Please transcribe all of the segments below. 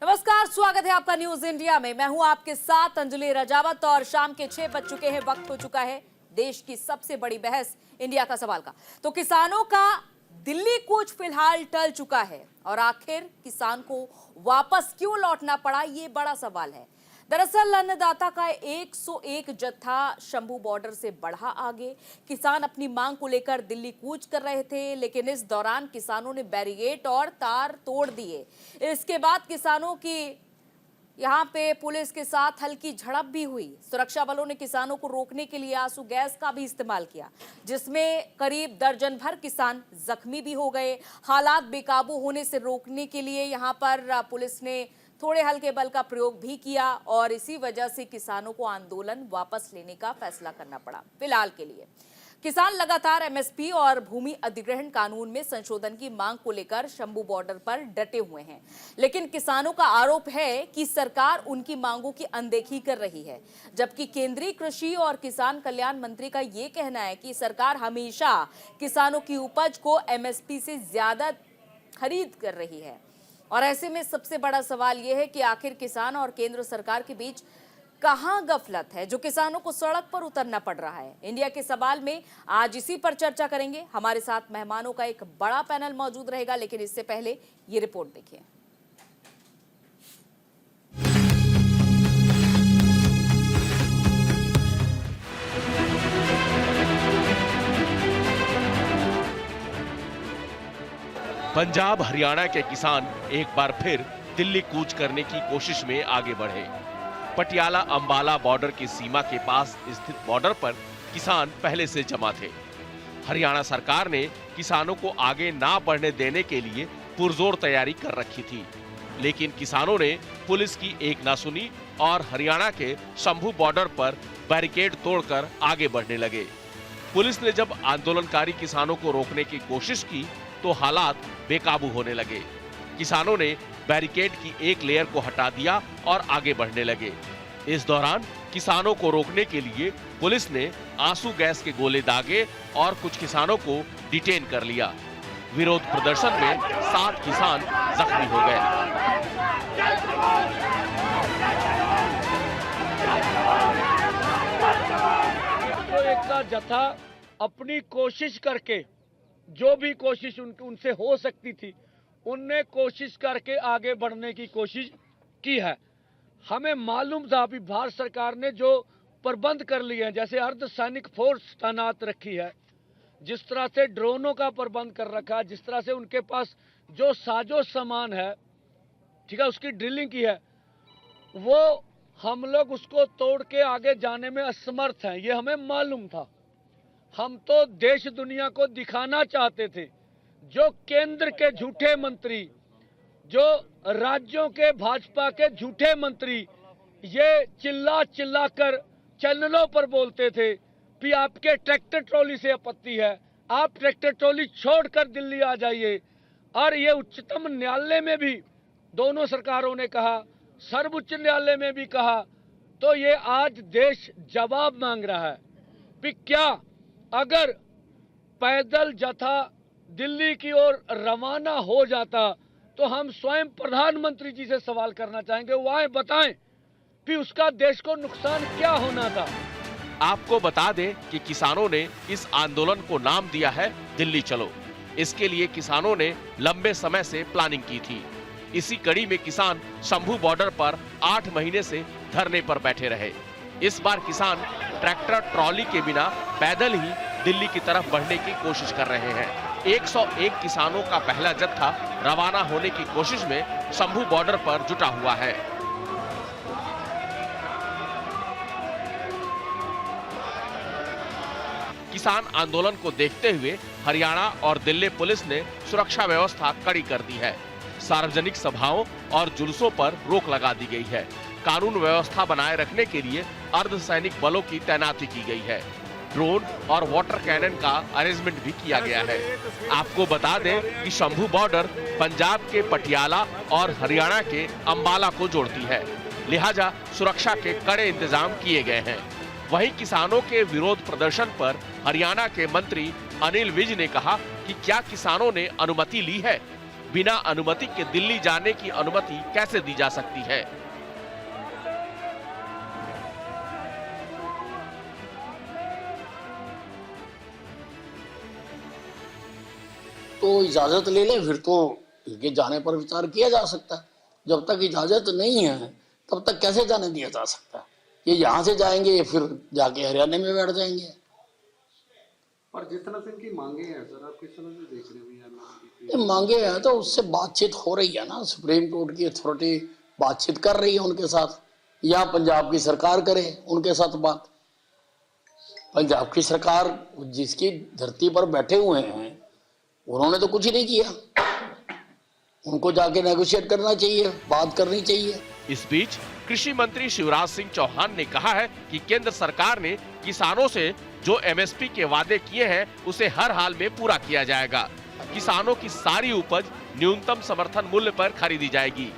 नमस्कार, स्वागत है आपका न्यूज इंडिया में। मैं हूं आपके साथ अंजलि रजावत और शाम के 6 बज चुके हैं। वक्त हो चुका है देश की सबसे बड़ी बहस इंडिया का सवाल का। तो किसानों का दिल्ली कूच फिलहाल टल चुका है और आखिर किसान को वापस क्यों लौटना पड़ा, ये बड़ा सवाल है। दरअसल अन्नदाता का 101 जत्था शंभू बॉर्डर से बढ़ा आगे। किसान अपनी मांग को लेकर दिल्ली कूच कर रहे थे, लेकिन इस दौरान किसानों ने बैरिकेड और तार तोड़ दिए। इसके बाद किसानों की यहां पे पुलिस के साथ हल्की झड़प भी हुई। सुरक्षा बलों ने किसानों को रोकने के लिए आंसू गैस का भी इस्तेमाल किया, जिसमें करीब दर्जन भर किसान जख्मी भी हो गए। हालात बेकाबू होने से रोकने के लिए यहां पर पुलिस ने थोड़े हल्के बल का प्रयोग भी किया और इसी वजह से किसानों को आंदोलन वापस लेने का फैसला करना पड़ा। फिलहाल के लिए किसान लगातार एमएसपी और भूमि अधिग्रहण कानून में संशोधन की मांग को लेकर शंभू बॉर्डर पर डटे हुए हैं, लेकिन किसानों का आरोप है कि सरकार उनकी मांगों की अनदेखी कर रही है। जबकि केंद्रीय कृषि और किसान कल्याण मंत्री का ये कहना है कि सरकार हमेशा किसानों की उपज को एमएसपी से ज्यादा खरीद कर रही है। और ऐसे में सबसे बड़ा सवाल यह है कि आखिर किसान और केंद्र सरकार के बीच कहां गफलत है, जो किसानों को सड़क पर उतरना पड़ रहा है। इंडिया के सवाल में आज इसी पर चर्चा करेंगे। हमारे साथ मेहमानों का एक बड़ा पैनल मौजूद रहेगा, लेकिन इससे पहले ये रिपोर्ट देखिए। पंजाब हरियाणा के किसान एक बार फिर दिल्ली कूच करने की कोशिश में आगे बढ़े। पटियाला अंबाला बॉर्डर की सीमा के पास स्थित बॉर्डर पर किसान पहले से जमा थे। हरियाणा सरकार ने किसानों को आगे ना बढ़ने देने के लिए पुरजोर तैयारी कर रखी थी, लेकिन किसानों ने पुलिस की एक ना सुनी और हरियाणा के शंभू बॉर्डर पर बैरिकेड तोड़कर आगे बढ़ने लगे। पुलिस ने जब आंदोलनकारी किसानों को रोकने की कोशिश की तो हालात बेकाबू होने लगे। किसानों ने बैरिकेड की एक लेयर को हटा दिया और आगे बढ़ने लगे। इस दौरान किसानों को रोकने के लिए पुलिस ने आंसू गैस के गोले दागे और कुछ किसानों को डिटेन कर लिया। विरोध प्रदर्शन में 7 किसान जख्मी हो गए। तो एक का जत्था अपनी कोशिश करके, जो भी कोशिश उनसे हो सकती थी, उनने कोशिश करके आगे बढ़ने की कोशिश की है। हमें मालूम था अभी भारत सरकार ने जो प्रबंध कर लिए हैं, जैसे अर्धसैनिक फोर्स तैनात रखी है, जिस तरह से ड्रोनों का प्रबंध कर रखा है, जिस तरह से उनके पास जो साजो सामान है, ठीक है, उसकी ड्रिलिंग की है, वो हम लोग उसको तोड़ के आगे जाने में असमर्थ हैं, ये हमें मालूम था। हम तो देश दुनिया को दिखाना चाहते थे, जो केंद्र के झूठे मंत्री, जो राज्यों के भाजपा के झूठे मंत्री ये चिल्ला चिल्ला कर चैनलों पर बोलते थे कि आपके ट्रैक्टर ट्रॉली से आपत्ति है, आप ट्रैक्टर ट्रॉली छोड़कर दिल्ली आ जाइए। और ये उच्चतम न्यायालय में भी दोनों सरकारों ने कहा, सर्वोच्च न्यायालय में भी कहा। तो ये आज देश जवाब मांग रहा है कि क्या अगर पैदल जत्था दिल्ली की ओर रवाना हो जाता तो हम स्वयं प्रधानमंत्री जी से सवाल करना चाहेंगे, वो आए बताएं कि उसका देश को नुकसान क्या होना था। आपको बता दें कि किसानों ने इस आंदोलन को नाम दिया है दिल्ली चलो। इसके लिए किसानों ने लंबे समय से प्लानिंग की थी। इसी कड़ी में किसान शंभू बॉर्डर पर 8 महीने से धरने पर बैठे रहे। इस बार किसान ट्रैक्टर ट्रॉली के बिना पैदल ही दिल्ली की तरफ बढ़ने की कोशिश कर रहे हैं। 101 किसानों का पहला जत्था रवाना होने की कोशिश में शंभू बॉर्डर पर जुटा हुआ है। किसान आंदोलन को देखते हुए हरियाणा और दिल्ली पुलिस ने सुरक्षा व्यवस्था कड़ी कर दी है। सार्वजनिक सभाओं और जुलूसों पर रोक लगा दी गई है। कानून व्यवस्था बनाए रखने के लिए अर्धसैनिक बलों की तैनाती की गई है। ड्रोन और वाटर कैनन का अरेंजमेंट भी किया गया है। आपको बता दें कि शंभू बॉर्डर पंजाब के पटियाला और हरियाणा के अंबाला को जोड़ती है, लिहाजा सुरक्षा के कड़े इंतजाम किए गए हैं। वहीं किसानों के विरोध प्रदर्शन पर हरियाणा के मंत्री अनिल विज ने कहा कि क्या किसानों ने अनुमति ली है। बिना अनुमति के दिल्ली जाने की अनुमति कैसे दी जा सकती है? तो इजाजत ले ले, फिर तो इनके जाने पर विचार किया जा सकता है। जब तक इजाजत नहीं है तब तक कैसे जाने दिया जा सकता है? ये यहाँ से जाएंगे फिर जाके हरियाणा में बैठ जाएंगे। और जिस तरह से इनकी मांगे हैं सर, आप किस तरह से देख रहे हो? ये मांगे हैं तो उससे बातचीत हो रही है ना, सुप्रीम कोर्ट की अथॉरिटी बातचीत कर रही है उनके साथ, या पंजाब की सरकार करे उनके साथ बात। पंजाब की सरकार जिसकी धरती पर बैठे हुए हैं उन्होंने तो कुछ ही नहीं किया, उनको जाके नेगोशिएट करना चाहिए, बात करनी चाहिए। इस बीच कृषि मंत्री शिवराज सिंह चौहान ने कहा है कि केंद्र सरकार ने किसानों से जो एमएसपी के वादे किए हैं उसे हर हाल में पूरा किया जाएगा। किसानों की सारी उपज न्यूनतम समर्थन मूल्य पर खरीदी जाएगी।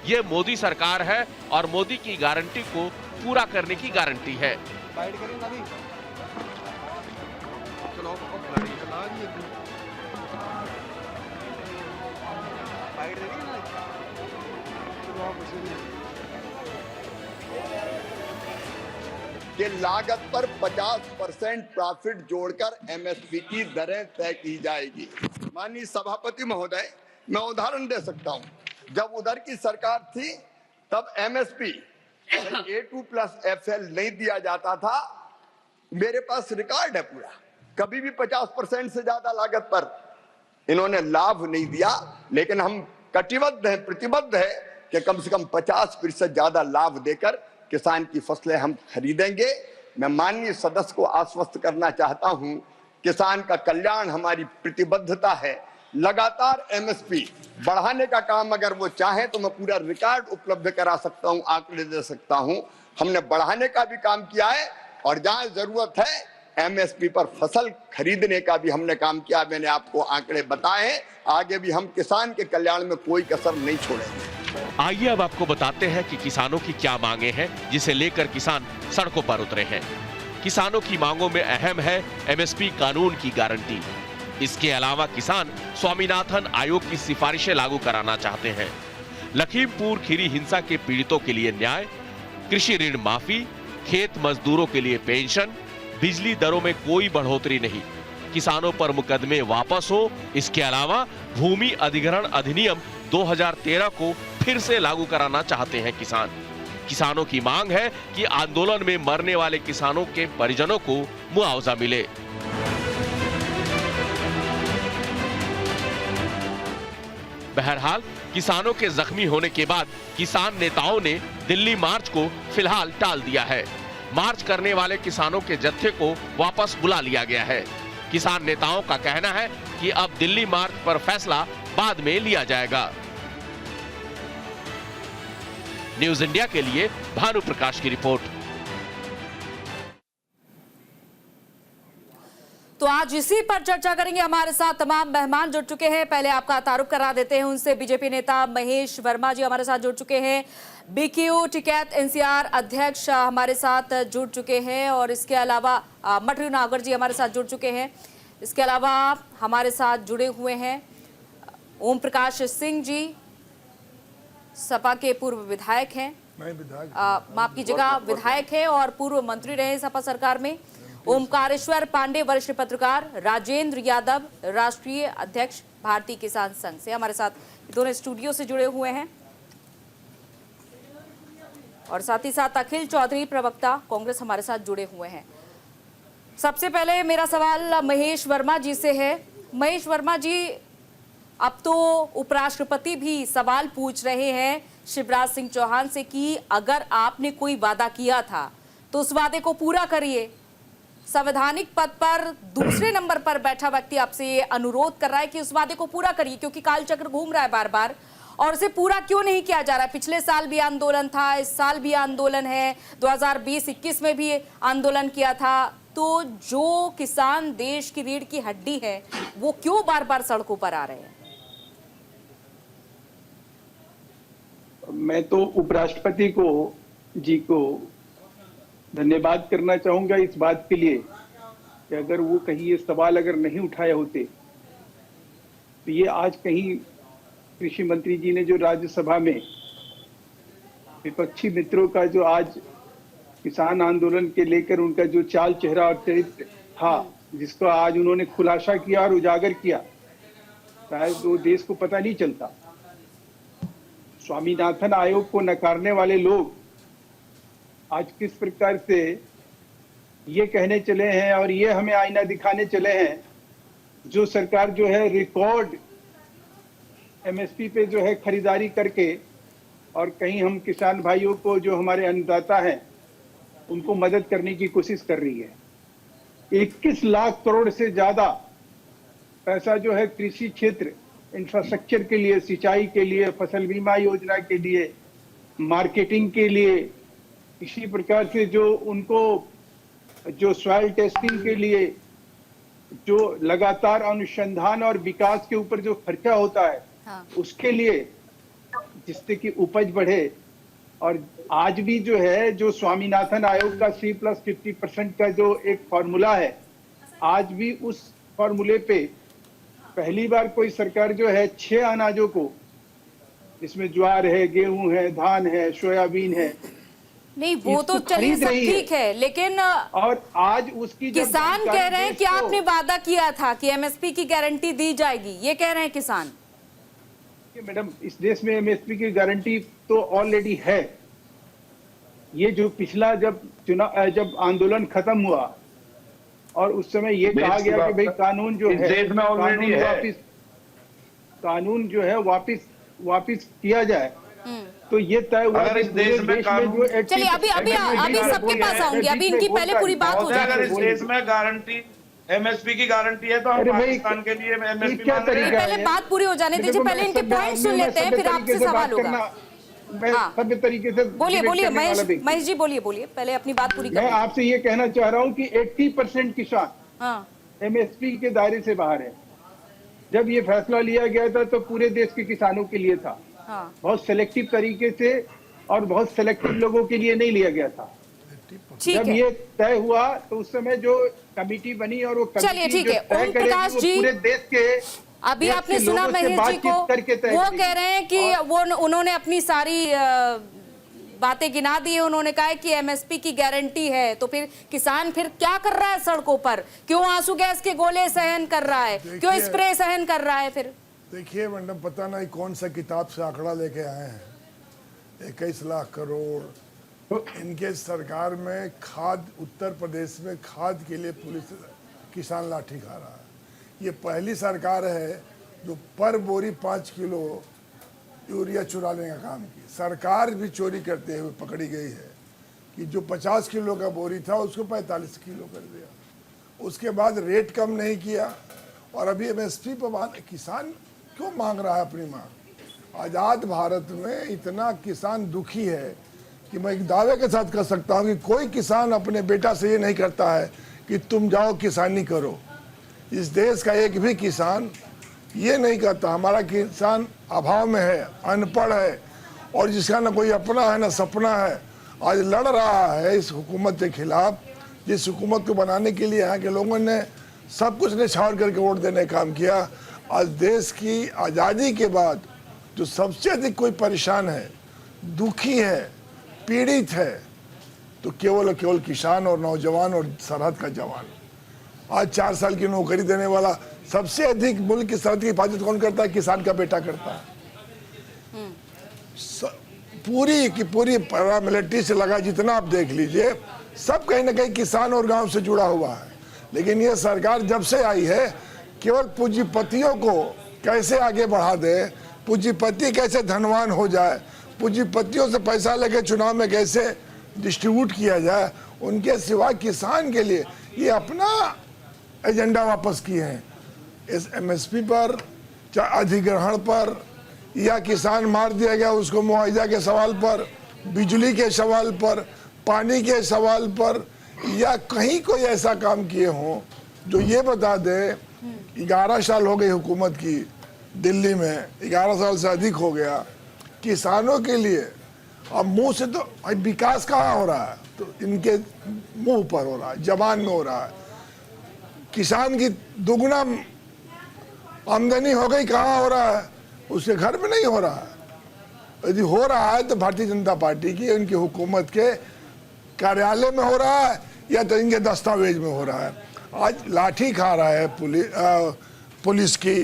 ये मोदी सरकार है और मोदी की गारंटी को पूरा करने की गारंटी है। कि लागत पर 50% प्रॉफिट जोड़कर एमएसपी की दरें तय की जाएगी। माननीय सभापति महोदय, मैं उदाहरण दे सकता हूं। जब उधर की सरकार थी तब एमएसपी A2+FL नहीं दिया जाता था। मेरे पास रिकॉर्ड है पूरा, कभी भी 50% से ज्यादा लागत पर इन्होंने लाभ नहीं दिया। लेकिन हम कटिबद्ध हैं, प्रतिबद्ध है कि कम से कम 50% ज्यादा लाभ देकर किसान की फसलें हम खरीदेंगे। मैं माननीय सदस्य को आश्वस्त करना चाहता हूं, किसान का कल्याण हमारी प्रतिबद्धता है। लगातार एमएसपी बढ़ाने का काम अगर वो चाहे तो मैं पूरा रिकॉर्ड उपलब्ध करा सकता हूं, आंकड़े दे सकता हूं। हमने बढ़ाने का भी काम किया है और जहां जरूरत है एमएसपी पर फसल खरीदने का भी हमने काम किया। मैंने आपको आंकड़े बताए हैं। आगे भी हम किसान के कल्याण में कोई कसर नहीं छोड़ेंगे। आइए अब आपको बताते हैं कि किसानों की क्या मांगे हैं जिसे लेकर किसान सड़कों पर उतरे हैं। किसानों की मांगों में अहम है एमएसपी कानून की गारंटी। इसके अलावा किसान स्वामीनाथन आयोग की सिफारिशें लागू कराना चाहते हैं। लखीमपुर खीरी हिंसा के पीड़ितों के लिए न्याय, कृषि ऋण माफी, खेत मजदूरों के लिए पेंशन, बिजली दरों में कोई बढ़ोतरी नहीं, किसानों पर मुकदमे वापस हो। इसके अलावा भूमि अधिग्रहण अधिनियम 2013 को फिर से लागू कराना चाहते हैं किसान। किसानों की मांग है कि आंदोलन में मरने वाले किसानों के परिजनों को मुआवजा मिले। बहरहाल किसानों के जख्मी होने के बाद किसान नेताओं ने दिल्ली मार्च को फिलहाल टाल दिया है। मार्च करने वाले किसानों के जत्थे को वापस बुला लिया गया है। किसान नेताओं का कहना है कि अब दिल्ली मार्च पर फैसला बाद में लिया जाएगा। न्यूज इंडिया के लिए भानु प्रकाश की रिपोर्ट। तो आज इसी पर चर्चा करेंगे। हमारे साथ तमाम मेहमान जुड़ चुके हैं। पहले आपका तारुफ करा देते हैं उनसे। बीजेपी नेता महेश वर्मा जी हमारे साथ जुड़ चुके हैं। बीक्यू टिकैत एनसीआर अध्यक्ष हमारे साथ जुड़ चुके हैं और इसके अलावा मठरू नागर जी हमारे साथ जुड़ चुके हैं। इसके अलावा हमारे साथ जुड़े हुए हैं ओम प्रकाश सिंह जी, सपा के पूर्व विधायक हैं, माफ कीजिएगा विधायक है और पूर्व मंत्री रहे सपा सरकार में। ओमकारेश्वर पांडे वरिष्ठ पत्रकार, राजेंद्र यादव राष्ट्रीय अध्यक्ष भारतीय किसान संघ से हमारे साथ दोनों स्टूडियो से जुड़े हुए हैं और साथ ही साथ अखिल चौधरी प्रवक्ता कांग्रेस हमारे साथ जुड़े हुए हैं। सबसे पहले मेरा सवाल महेश वर्मा जी से है। महेश वर्मा जी, अब तो उपराष्ट्रपति भी सवाल पूछ रहे हैं शिवराज सिंह चौहान से कि अगर आपने कोई वादा किया था तो उस वादे को पूरा करिए। संवैधानिक पद पर दूसरे नंबर पर बैठा व्यक्ति आपसे ये अनुरोध कर रहा है कि उस वादे को पूरा करिए, क्योंकि कालचक्र घूम रहा है बार बार और उसे पूरा क्यों नहीं किया जा रहा है। पिछले साल भी आंदोलन था, इस साल भी आंदोलन है, 2020-21 में भी आंदोलन किया था। तो जो किसान देश की रीढ़ की हड्डी है वो क्यों बार बार सड़कों पर आ रहे हैं? मैं तो उपराष्ट्रपति को धन्यवाद करना चाहूंगा इस बात के लिए कि अगर वो कहीं ये सवाल अगर नहीं उठाए होते तो ये आज कहीं कृषि मंत्री जी ने जो राज्यसभा में विपक्षी मित्रों का जो आज किसान आंदोलन के लेकर उनका जो चाल चेहरा और चरित्र था, जिसको आज उन्होंने खुलासा किया और उजागर किया, शायद वो देश को पता नहीं चलता। स्वामीनाथन आयोग को नकारने वाले लोग आज किस प्रकार से ये कहने चले हैं और ये हमें आईना दिखाने चले हैं, जो सरकार जो है रिकॉर्ड एमएसपी पे जो है खरीदारी करके और कहीं हम किसान भाइयों को जो हमारे अन्नदाता हैं उनको मदद करने की कोशिश कर रही है। 21 लाख करोड़ से ज्यादा पैसा जो है कृषि क्षेत्र इंफ्रास्ट्रक्चर के लिए, सिंचाई के लिए, फसल बीमा योजना के लिए, मार्केटिंग के लिए, इसी प्रकार से जो उनको जो सॉइल टेस्टिंग के लिए जो लगातार अनुसंधान और विकास के ऊपर जो खर्चा होता है, हाँ। उसके लिए, जिससे कि उपज बढ़े। और आज भी जो है जो स्वामीनाथन आयोग का C+50% का जो एक फॉर्मूला है, आज भी उस फॉर्मूले पे पहली बार कोई सरकार जो है 6 अनाजों को, जिसमें ज्वार है, गेहूं है, धान है, सोयाबीन है, नहीं वो तो चलिए सब ठीक है, लेकिन और आज उसकी किसान कह रहे हैं कि आपने वादा किया था कि एमएसपी की गारंटी दी जाएगी, ये कह रहे हैं किसान। मैडम, इस देश में एमएसपी की गारंटी तो ऑलरेडी है। ये जो पिछला जब आंदोलन खत्म हुआ और उस समय ये कहा गया कि भाई कानून जो है कानून जो है वापिस किया जाए, तो ये तय हुआ अगर इस देश में जो चलिए अभी सबके पास आऊंगी, अभी इनकी पहले पूरी बात हो जाएगी। अगर इस देश में गारंटी एमएसपी की गारंटी है तो हम पाकिस्तान के लिए एमएसपी क्या तरीका है? पहले बात पूरी हो जाने दीजिए, पहले इनके पॉइंट सुन लेते हैं, फिर आपसे सवाल होगा। हाँ। सभ्य तरीके से बोलिए महेश जी, बोलिए पहले अपनी बात पूरी करें। मैं आपसे ये कहना चाह रहा हूँ कि 80% किसान हाँ। एमएसपी के दायरे से बाहर है। जब ये फैसला लिया गया था तो पूरे देश के किसानों के लिए था, हाँ। बहुत सेलेक्टिव तरीके से और बहुत सेलेक्टिव लोगों के लिए नहीं लिया गया था। जब ये तय हुआ तो उस समय जो कमिटी बनी और वो चलिए ठीक है, ओम प्रकाश जी पूरे देश के, अभी आपने सुना महेश जी को, वो कह रहे हैं कि वो उन्होंने अपनी सारी बातें गिना दी है। उन्होंने कहा कि एमएसपी की गारंटी है, तो फिर किसान फिर क्या कर रहा है सड़कों पर? क्यों आंसू गैस के गोले सहन कर रहा है, क्यों स्प्रे सहन कर रहा है? फिर देखिए मैडम, पता नहीं कौन सा किताब से आंकड़ा लेके आए हैं, 21 लाख करोड़। इनके सरकार में खाद, उत्तर प्रदेश में खाद के लिए पुलिस किसान लाठी खा रहा है। ये पहली सरकार है जो पर बोरी 5 किलो यूरिया चुराने का काम की। सरकार भी चोरी करते हुए पकड़ी गई है कि जो 50 किलो का बोरी था उसको 45 किलो कर दिया। उसके बाद रेट कम नहीं किया और अभी एमएसपी पर किसान क्यों मांग रहा है अपनी मांग? आज़ाद भारत में इतना किसान दुखी है कि मैं एक दावे के साथ कह सकता हूँ कि कोई किसान अपने बेटा से ये नहीं करता है कि तुम जाओ किसानी करो। इस देश का एक भी किसान ये नहीं करता। हमारा किसान अभाव में है, अनपढ़ है और जिसका ना कोई अपना है ना सपना है, आज लड़ रहा है इस हुकूमत के खिलाफ, जिस हुकूमत को बनाने के लिए यहाँ के लोगों ने सब कुछ निछावर करके वोट देने का काम किया। आज देश की आज़ादी के बाद जो सबसे अधिक कोई परेशान है, दुखी है, पीड़ित है, तो केवल किसान और नौजवान और सरहद का जवान। आज 4 साल की नौकरी देने वाला सबसे अधिक मुल्क की सरहद की हिफाजत कौन करता है? किसान का बेटा करता है। पूरी की पूरी पैरामिलिट्री से लगा जितना आप देख लीजिए, सब कहीं ना कहीं किसान और गांव से जुड़ा हुआ है। लेकिन ये सरकार जब से आई है, केवल पूंजीपतियों को कैसे आगे बढ़ा दे, पूंजीपति कैसे धनवान हो जाए, पूंजीपतियों से पैसा लेके चुनाव में कैसे डिस्ट्रीब्यूट किया जाए, उनके सिवा किसान के लिए ये अपना एजेंडा वापस किए हैं। इस एमएसपी पर, चाहे अधिग्रहण पर, या किसान मार दिया गया उसको मुआवजा के सवाल पर, बिजली के सवाल पर, पानी के सवाल पर, या कहीं कोई ऐसा काम किए हों जो ये बता दे 11 साल हो गई हुकूमत की दिल्ली में, 11 साल से अधिक हो गया, किसानों के लिए अब मुंह से तो विकास कहाँ हो रहा है? तो इनके मुंह पर हो रहा है, जबान में हो रहा है। किसान की दुगना आमदनी हो गई, कहाँ हो रहा है? उसके घर में नहीं हो रहा है। यदि हो रहा है तो भारतीय जनता पार्टी की, उनकी हुकूमत के कार्यालय में हो रहा है या तो इनके दस्तावेज में हो रहा है। आज लाठी खा रहा है पुलिस की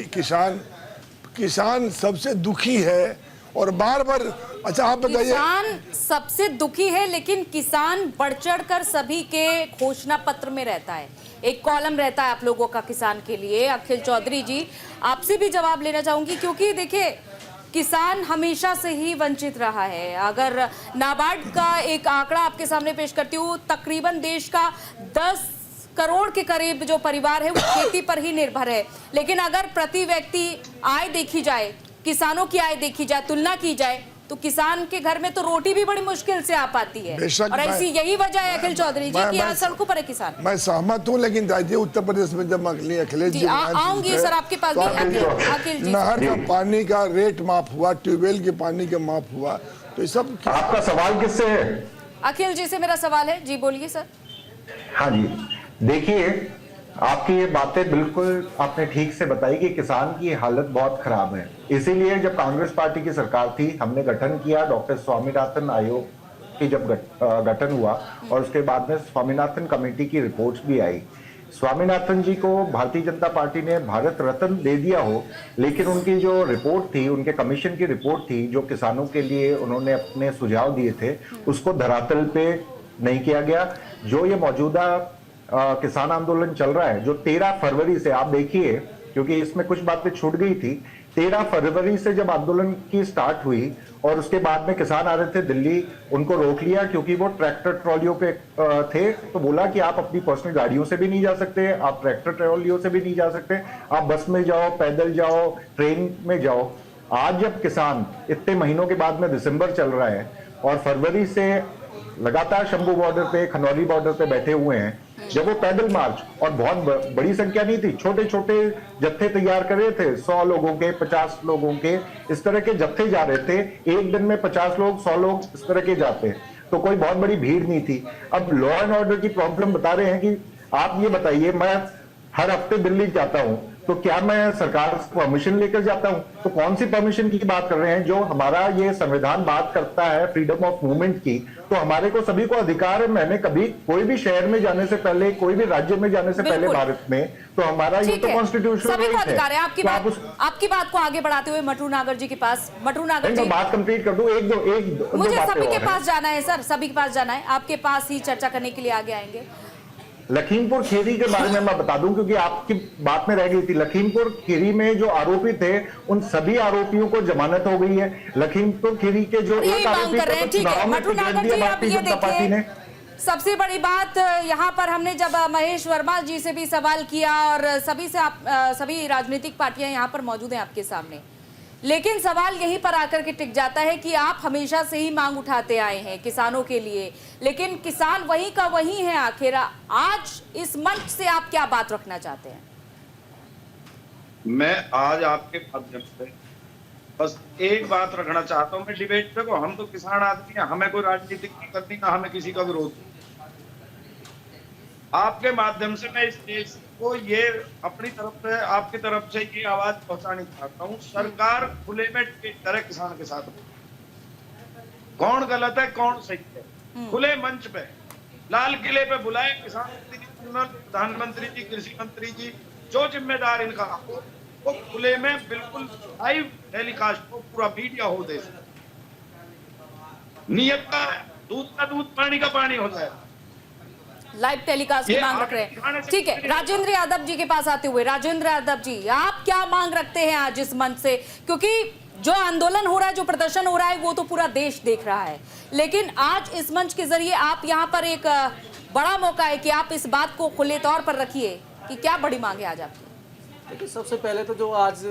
किसान सबसे दुखी है और बार बार। अच्छा आप बताइए। किसान सबसे दुखी है, लेकिन किसान बढ़ चढ़कर सभी के घोषणा पत्र में रहता है। एक कॉलम रहता है आप लोगों का किसान के लिए। अखिल चौधरी जी, आपसे भी जवाब लेना चाहूंगी, क्योंकि देखिए किसान हमेशा से ही वंचित रहा है। अगर नाबार्ड का एक आंकड़ा आपके सामने पेश करती हूँ, तकरीबन देश का 10 करोड़ के करीब जो परिवार है वो खेती पर ही निर्भर है। लेकिन अगर प्रति व्यक्ति आय देखी जाए, किसानों की आय देखी जाए, तुलना की जाए, तो किसान के घर में तो रोटी भी बड़ी मुश्किल से आ पाती है। और ऐसी यही वजह है अखिल चौधरी जी कि यहाँ सड़कों पर है किसान। मैं सहमत हूँ, लेकिन दादी उत्तर प्रदेश में जब अखिलेश जी आऊंगी सर आपके पास भी। अखिल जी, नहर का पानी का रेट माफ हुआ, ट्यूबवेल के पानी का माफ हुआ, तो ये सब। आपका सवाल किससे है? अखिल जी से मेरा सवाल है। जी बोलिए सर। हाँ जी, देखिए आपकी ये बातें बिल्कुल आपने ठीक से बताई कि किसान की हालत बहुत खराब है। इसीलिए जब कांग्रेस पार्टी की सरकार थी, हमने गठन किया, डॉक्टर स्वामीनाथन आयोग की जब गठन हुआ और उसके बाद में स्वामीनाथन कमेटी की रिपोर्ट्स भी आई। स्वामीनाथन जी को भारतीय जनता पार्टी ने भारत रत्न दे दिया हो, लेकिन उनकी जो रिपोर्ट थी, उनके कमीशन की रिपोर्ट थी, जो किसानों के लिए उन्होंने अपने सुझाव दिए थे, उसको धरातल पे नहीं किया गया। जो ये मौजूदा किसान आंदोलन चल रहा है, जो 13 फरवरी से, आप देखिए क्योंकि इसमें कुछ बातें छूट गई थी, 13 फरवरी से जब आंदोलन की स्टार्ट हुई और उसके बाद में किसान आ रहे थे दिल्ली, उनको रोक लिया क्योंकि वो ट्रैक्टर ट्रॉलियों पे थे। तो बोला कि आप अपनी पर्सनल गाड़ियों से भी नहीं जा सकते, आप ट्रैक्टर ट्रॉलियों से भी नहीं जा सकते, आप बस में जाओ, पैदल जाओ, ट्रेन में जाओ। आज जब किसान इतने महीनों के बाद में दिसंबर चल रहा है और फरवरी से लगातार शंभू बॉर्डर पे, खनौली बॉर्डर पे बैठे हुए हैं, जब वो पैदल मार्च, और बहुत बड़ी संख्या नहीं थी, छोटे छोटे जत्थे तैयार कर रहे थे, 100 लोगों के, 50 लोगों के, इस तरह के जत्थे जा रहे थे। एक दिन में 50 लोग, 100 लोग इस तरह के जाते, तो कोई बहुत बड़ी भीड़ नहीं थी। अब लॉ एंड ऑर्डर की प्रॉब्लम बता रहे हैं कि आप ये बताइए, मैं हर हफ्ते दिल्ली जाता हूं, तो क्या मैं सरकार से परमिशन लेकर जाता हूं? तो कौन सी परमिशन की बात कर रहे हैं? जो हमारा ये संविधान बात करता है फ्रीडम ऑफ मूवमेंट की, तो हमारे को सभी को अधिकार है। मैंने कभी कोई भी शहर में जाने से पहले, कोई भी राज्य में जाने से पहले भारत में, तो हमारा ये तो कॉन्स्टिट्यूशनल सभी को अधिकार है। आपकी बात को आगे बढ़ाते हुए मटरू नागर जी के पास। मटरू नागर जी, बात कंप्लीट कर दूं, मुझे सभी के पास जाना है सर, सभी के पास जाना है। आपके पास ही चर्चा करने के लिए आगे आएंगे। लखीमपुर खीरी के बारे में मैं बता दूं, क्योंकि आपकी बात में रह गई थी। लखीमपुर खीरी में जो आरोपी थे, उन सभी आरोपियों को जमानत हो गई है। लखीमपुर खीरी के जो एक आरोपी थे, चुनाव में टिकट दिया भारतीय जनता पार्टी ने। सबसे बड़ी बात यहाँ पर हमने जब महेश वर्मा जी से भी सवाल किया और सभी राजनीतिक पार्टियां यहाँ पर मौजूद हैं आपके सामने, लेकिन सवाल यहीं पर आकर के टिक जाता है कि आप हमेशा से ही मांग उठाते आए हैं किसानों के लिए, लेकिन किसान वहीं का वहीं है। आखिर आज इस मंच से आप क्या बात रखना चाहते हैं? मैं आज आपके माध्यम से बस एक बात रखना चाहता हूं। मैं डिबेट पे को, हम तो किसान आदमी हैं, हमें कोई राजनीतिक नहीं करनी, ना हमें किसी का विरोध। आपके माध्यम से मैं इस देश को ये अपनी तरफ से, आपकी तरफ से ये आवाज पहुंचानी चाहता हूँ, सरकार खुले में करे किसान के साथ। कौन गलत है, कौन सही है, खुले मंच पे, लाल किले पे बुलाए किसान, प्रधानमंत्री जी, कृषि मंत्री जी, जो जिम्मेदार इनका हो, वो खुले में बिल्कुल लाइव टेलीकास्ट हो, पूरा मीडिया हो देश में। नियत का दूध का दूध, पानी का पानी हो जाए, लाइव टेलीकास्ट की मांग रख रहे हैं। ठीक है, राजेंद्र यादव जी के पास आते हुए, राजेंद्र यादव जी, आप क्या मांग रखते हैं आज इस मंच से? क्योंकि जो आंदोलन हो रहा है, जो प्रदर्शन हो रहा है, वो तो पूरा देश देख रहा है, लेकिन आज इस मंच के जरिए आप यहाँ पर एक बड़ा मौका है कि आप इस बात को खुले तौर पर रखिए कि क्या बड़ी मांग है आज आपकी। देखिए, सबसे पहले तो जो आज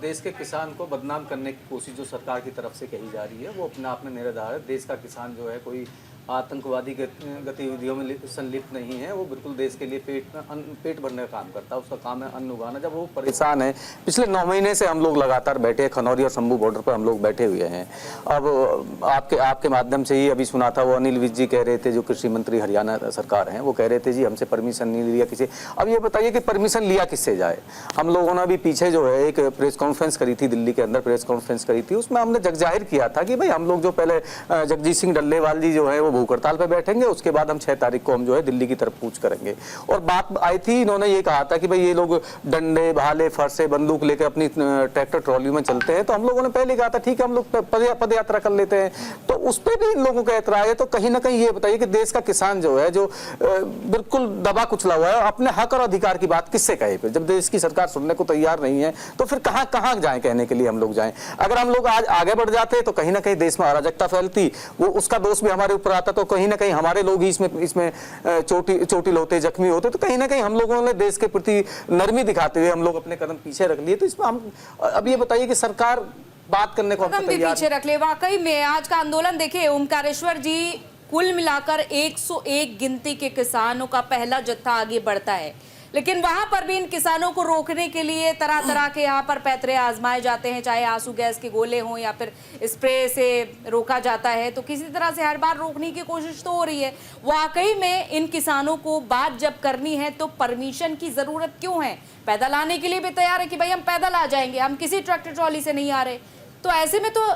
देश के किसान को बदनाम करने की कोशिश जो सरकार की तरफ से कही जा रही है, वो अपने आप में निराधार है। देश का किसान जो है कोई आतंकवादी गतिविधियों में संलिप्त नहीं है। वो बिल्कुल देश के लिए पेट भरने का काम करता है, उसका काम है अन्न उगाना। जब वो परेशान है, पिछले 9 महीने से हम लोग लगातार बैठे हैं, खनौरी और शंभू बॉर्डर पर हम लोग बैठे हुए हैं। अब आपके माध्यम से ही अभी सुना था, वो अनिल विज जी कह रहे थे, जो कृषि मंत्री हरियाणा सरकार हैं, वो कह रहे थे जी हमसे परमिशन नहीं लिया किसी। अब ये बताइए कि परमिशन लिया किससे जाए। हम लोगों ने अभी पीछे जो है एक प्रेस कॉन्फ्रेंस करी थी, दिल्ली के अंदर प्रेस कॉन्फ्रेंस करी थी, उसमें हमने जग जाहिर किया था कि भाई हम लोग जो पहले जगजीत सिंह डल्लेवाल जी जो है वो भूख हड़ताल पे बैठेंगे, उसके बाद हम 6 तारीख को हम जो है दिल्ली की तरफ कूच करेंगे। और बात आई थी, इन्होंने ये कहा था कि भाई ये लोग डंडे भाले फरसे बंदूक लेकर अपनी ट्रैक्टर ट्रॉली में चलते हैं। तो हम लोगों ने पहले कहा था ठीक है हम लोग पद यात्रा कर लेते हैं, तो उस पर भी इन लोगों का ऐतराज है। तो कहीं ना कहीं ये बताइए कि देश का किसान जो है, जो बिल्कुल दबा कुचला हुआ है, अपने हक और अधिकार की बात किससे कहे फिर, जब देश की सरकार सुनने को तैयार नहीं है तो फिर कहाँ जाएं कहने के लिए हम लोग जाएं। अगर हम लोग आज आगे बढ़ जाते तो कहीं ना कहीं देश में अराजकता फैलती, वो उसका दोष भी हमारे ऊपर आता, तो कहीं ना कहीं हमारे लोग ही इसमें चोटिल होते, जख्मी होते। तो कहीं ना कहीं हम लोगों ने देश के प्रति नरमी दिखाते हुए हम लोग अपने कदम पीछे रख लिए। तो इसमें हम अब ये बताइए कि सरकार बात करने को कदम भी पीछे रख ले। वाकई में आज का आंदोलन देखिए ओमकारेश्वर जी, कुल मिलाकर 101 गिनती के किसानों का पहला जत्था आगे बढ़ता है, लेकिन वहां पर भी इन किसानों को रोकने के लिए तरह तरह के यहाँ पर पैतरे आजमाए जाते हैं, चाहे आंसू गैस के गोले हों या फिर स्प्रे से रोका जाता है। तो किसी तरह से हर बार रोकने की कोशिश तो हो रही है। वाकई में इन किसानों को बात जब करनी है तो परमिशन की जरूरत क्यों है? पैदल आने के लिए भी तैयार है कि भाई हम पैदल आ जाएंगे, हम किसी ट्रैक्टर ट्रॉली से नहीं आ रहे। तो ऐसे में तो